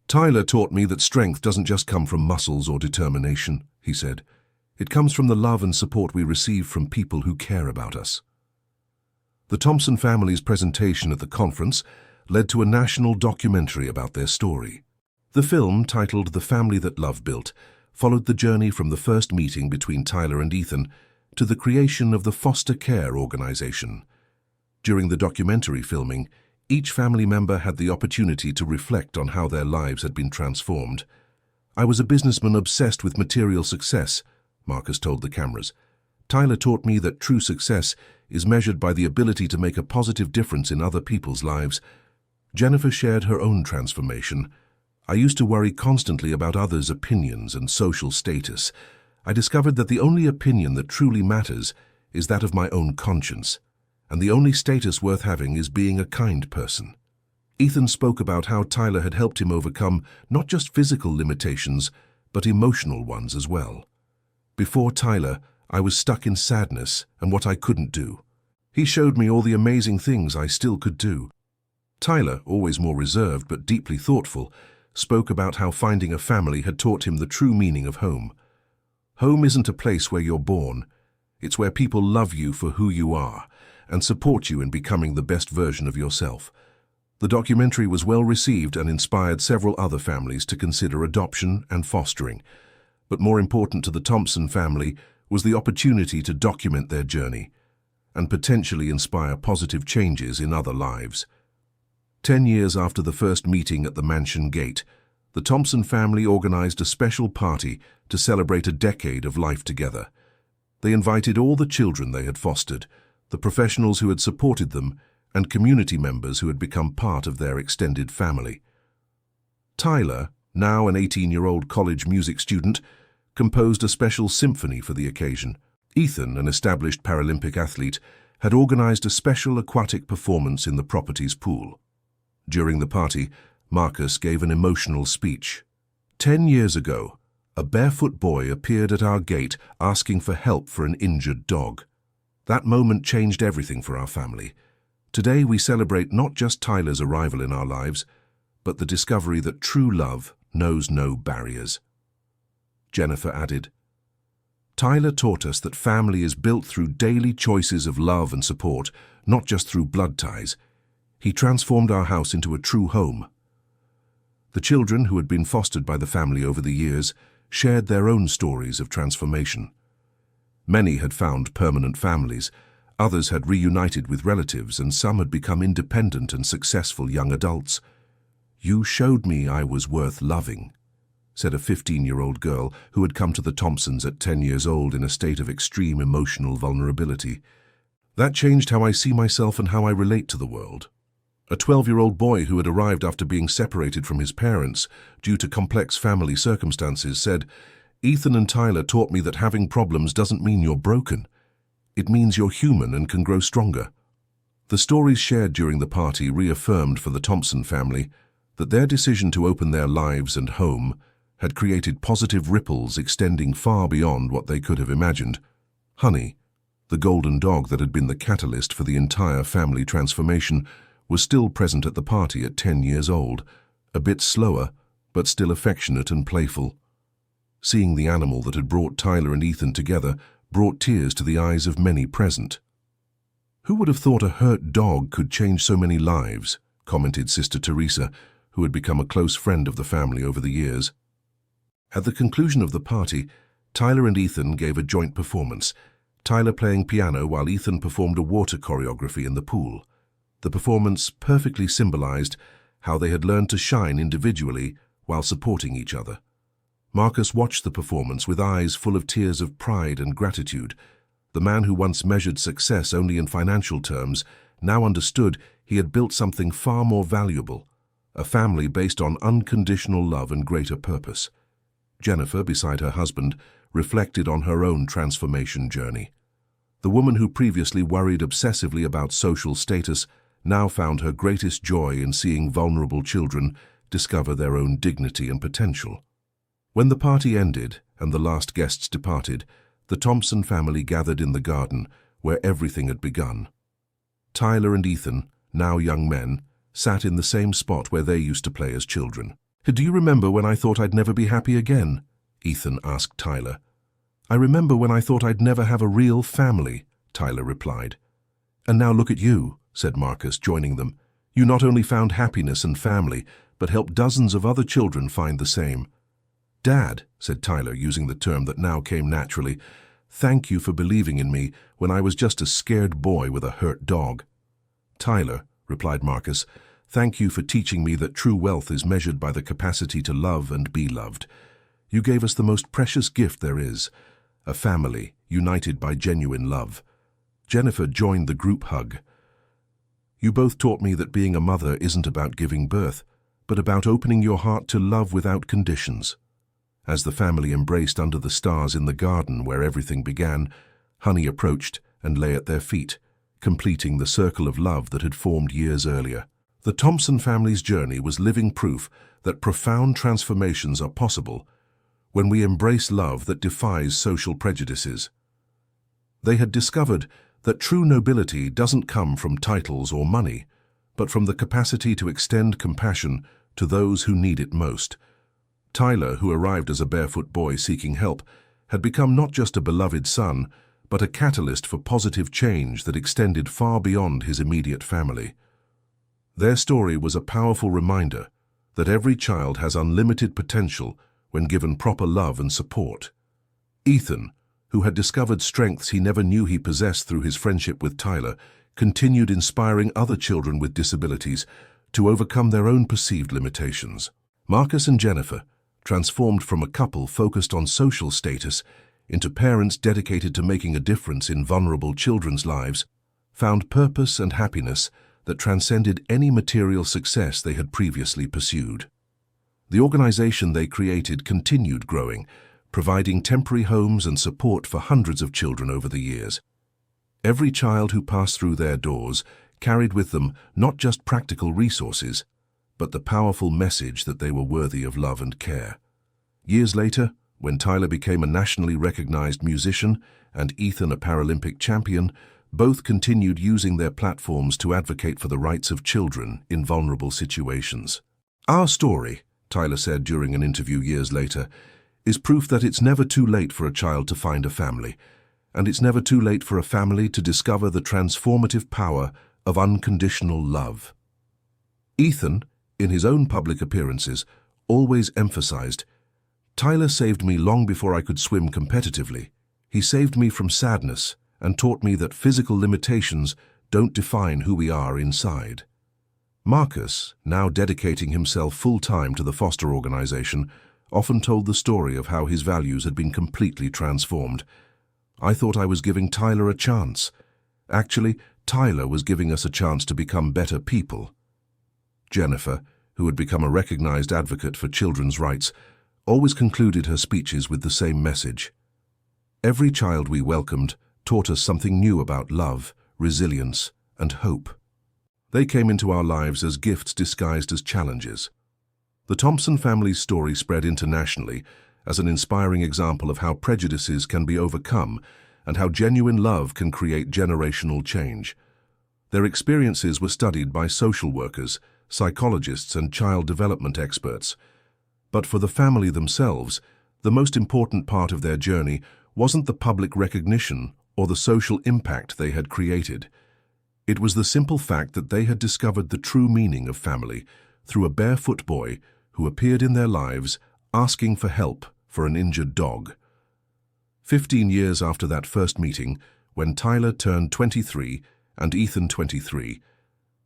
A: "Tyler taught me that strength doesn't just come from muscles or determination," he said. "It comes from the love and support we receive from people who care about us." The Thompson family's presentation at the conference led to a national documentary about their story. The film, titled "The Family That Love Built," followed the journey from the first meeting between Tyler and Ethan to the creation of the foster care organization. During the documentary filming, each family member had the opportunity to reflect on how their lives had been transformed. "I was a businessman obsessed with material success," Marcus told the cameras. "Tyler taught me that true success is measured by the ability to make a positive difference in other people's lives." Jennifer shared her own transformation. "I used to worry constantly about others' opinions and social status. I discovered that the only opinion that truly matters is that of my own conscience, and the only status worth having is being a kind person." Ethan spoke about how Tyler had helped him overcome not just physical limitations, but emotional ones as well. "Before Tyler, I was stuck in sadness and what I couldn't do. He showed me all the amazing things I still could do." Tyler, always more reserved but deeply thoughtful, spoke about how finding a family had taught him the true meaning of home. "Home isn't a place where you're born. It's where people love you for who you are and support you in becoming the best version of yourself." The documentary was well received and inspired several other families to consider adoption and fostering. But more important to the Thompson family was the opportunity to document their journey and potentially inspire positive changes in other lives. 10 years after the first meeting at the mansion gate, the Thompson family organized a special party to celebrate a decade of life together. They invited all the children they had fostered, the professionals who had supported them, and community members who had become part of their extended family. Tyler, now an 18-year-old college music student, composed a special symphony for the occasion. Ethan, an established Paralympic athlete, had organized a special aquatic performance in the property's pool. During the party, Marcus gave an emotional speech. 10 years ago, a barefoot boy appeared at our gate asking for help for an injured dog. That moment changed everything for our family. Today we celebrate not just Tyler's arrival in our lives, but the discovery that true love knows no barriers." Jennifer added, "Tyler taught us that family is built through daily choices of love and support, not just through blood ties. He transformed our house into a true home." The children, who had been fostered by the family over the years, shared their own stories of transformation. Many had found permanent families, others had reunited with relatives, and some had become independent and successful young adults. "You showed me I was worth loving," said a 15-year-old girl who had come to the Thompsons at 10 years old in a state of extreme emotional vulnerability. "That changed how I see myself and how I relate to the world." A 12-year-old boy who had arrived after being separated from his parents due to complex family circumstances said, "Ethan and Tyler taught me that having problems doesn't mean you're broken. It means you're human and can grow stronger." The stories shared during the party reaffirmed for the Thompson family that their decision to open their lives and home had created positive ripples extending far beyond what they could have imagined. Honey, the golden dog that had been the catalyst for the entire family transformation, was still present at the party at 10 years old, a bit slower, but still affectionate and playful. Seeing the animal that had brought Tyler and Ethan together brought tears to the eyes of many present. "Who would have thought a hurt dog could change so many lives?" commented Sister Teresa, who had become a close friend of the family over the years. At the conclusion of the party, Tyler and Ethan gave a joint performance, Tyler playing piano while Ethan performed a water choreography in the pool. The performance perfectly symbolized how they had learned to shine individually while supporting each other. Marcus watched the performance with eyes full of tears of pride and gratitude. The man who once measured success only in financial terms now understood he had built something far more valuable, a family based on unconditional love and greater purpose. Jennifer, beside her husband, reflected on her own transformation journey. The woman who previously worried obsessively about social status now found her greatest joy in seeing vulnerable children discover their own dignity and potential. When the party ended and the last guests departed, the Thompson family gathered in the garden where everything had begun. Tyler and Ethan, now young men, sat in the same spot where they used to play as children. "Do you remember when I thought I'd never be happy again?" Ethan asked Tyler. "I remember when I thought I'd never have a real family," Tyler replied. "And now look at you," said Marcus, joining them. "You not only found happiness and family, but helped dozens of other children find the same." "Dad," said Tyler, using the term that now came naturally, "thank you for believing in me when I was just a scared boy with a hurt dog." "Tyler," replied Marcus, "thank you for teaching me that true wealth is measured by the capacity to love and be loved. You gave us the most precious gift there is, a family united by genuine love." Jennifer joined the group hug. "You both taught me that being a mother isn't about giving birth, but about opening your heart to love without conditions." As the family embraced under the stars in the garden where everything began, Honey approached and lay at their feet, completing the circle of love that had formed years earlier. The Thompson family's journey was living proof that profound transformations are possible when we embrace love that defies social prejudices. They had discovered that true nobility doesn't come from titles or money, but from the capacity to extend compassion to those who need it most. Tyler, who arrived as a barefoot boy seeking help, had become not just a beloved son, but a catalyst for positive change that extended far beyond his immediate family. Their story was a powerful reminder that every child has unlimited potential when given proper love and support. Ethan, who had discovered strengths he never knew he possessed through his friendship with Tyler, continued inspiring other children with disabilities to overcome their own perceived limitations. Marcus and Jennifer, transformed from a couple focused on social status into parents dedicated to making a difference in vulnerable children's lives, found purpose and happiness that transcended any material success they had previously pursued. The organization they created continued growing, providing temporary homes and support for hundreds of children over the years. Every child who passed through their doors carried with them not just practical resources, but the powerful message that they were worthy of love and care. Years later, when Tyler became a nationally recognized musician and Ethan a Paralympic champion, both continued using their platforms to advocate for the rights of children in vulnerable situations. "Our story," Tyler said during an interview years later, "is proof that it's never too late for a child to find a family, and it's never too late for a family to discover the transformative power of unconditional love." Ethan, in his own public appearances, always emphasized, "Tyler saved me long before I could swim competitively. He saved me from sadness and taught me that physical limitations don't define who we are inside. Marcus, now dedicating himself full-time to the foster organization, often told the story of how his values had been completely transformed. I thought I was giving Tyler a chance. Actually, Tyler was giving us a chance to become better people. Jennifer, who had become a recognized advocate for children's rights, always concluded her speeches with the same message. Every child we welcomed taught us something new about love, resilience, and hope. They came into our lives as gifts disguised as challenges. The Thompson family's story spread internationally as an inspiring example of how prejudices can be overcome and how genuine love can create generational change. Their experiences were studied by social workers, psychologists, and child development experts. But for the family themselves, the most important part of their journey wasn't the public recognition or the social impact they had created. It was the simple fact that they had discovered the true meaning of family through a barefoot boy who appeared in their lives asking for help for an injured dog. 15 years after that first meeting, when Tyler turned 23 and Ethan 23,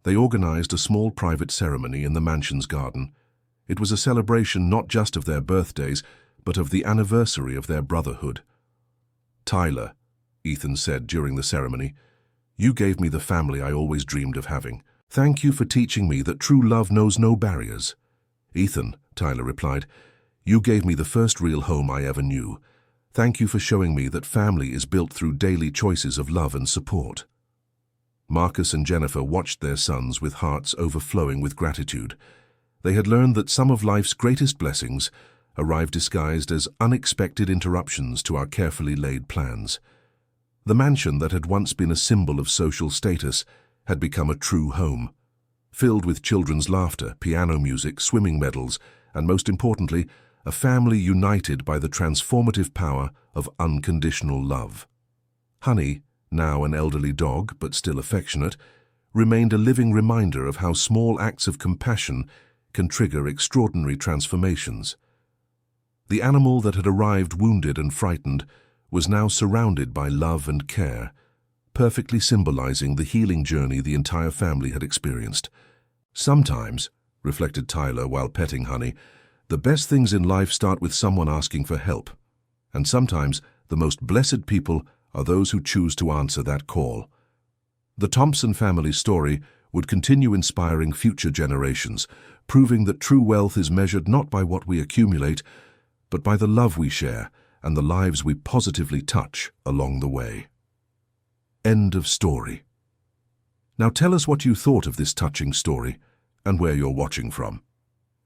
A: they organized a small private ceremony in the mansion's garden. It was a celebration not just of their birthdays, but of the anniversary of their brotherhood. "Tyler," Ethan said during the ceremony, "you gave me the family I always dreamed of having. Thank you for teaching me that true love knows no barriers." "Ethan," Tyler replied, "you gave me the first real home I ever knew. Thank you for showing me that family is built through daily choices of love and support." Marcus and Jennifer watched their sons with hearts overflowing with gratitude. They had learned that some of life's greatest blessings arrive disguised as unexpected interruptions to our carefully laid plans. The mansion that had once been a symbol of social status had become a true home, filled with children's laughter, piano music, swimming medals, and most importantly, a family united by the transformative power of unconditional love. Honey, now an elderly dog but still affectionate, remained a living reminder of how small acts of compassion can trigger extraordinary transformations. The animal that had arrived wounded and frightened was now surrounded by love and care, perfectly symbolizing the healing journey the entire family had experienced. "Sometimes," reflected Tyler while petting Honey, "the best things in life start with someone asking for help. And sometimes the most blessed people are those who choose to answer that call." The Thompson family story would continue inspiring future generations, proving that true wealth is measured not by what we accumulate, but by the love we share and the lives we positively touch along the way. End of story. Now tell us what you thought of this touching story and where you're watching from.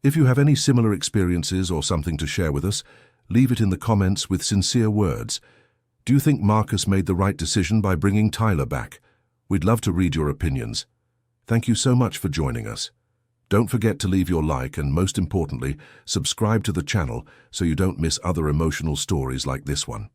A: If you have any similar experiences or something to share with us, leave it in the comments with sincere words. Do you think Marcus made the right decision by bringing Tyler back? We'd love to read your opinions. Thank you so much for joining us. Don't forget to leave your like and, most importantly, subscribe to the channel so you don't miss other emotional stories like this one.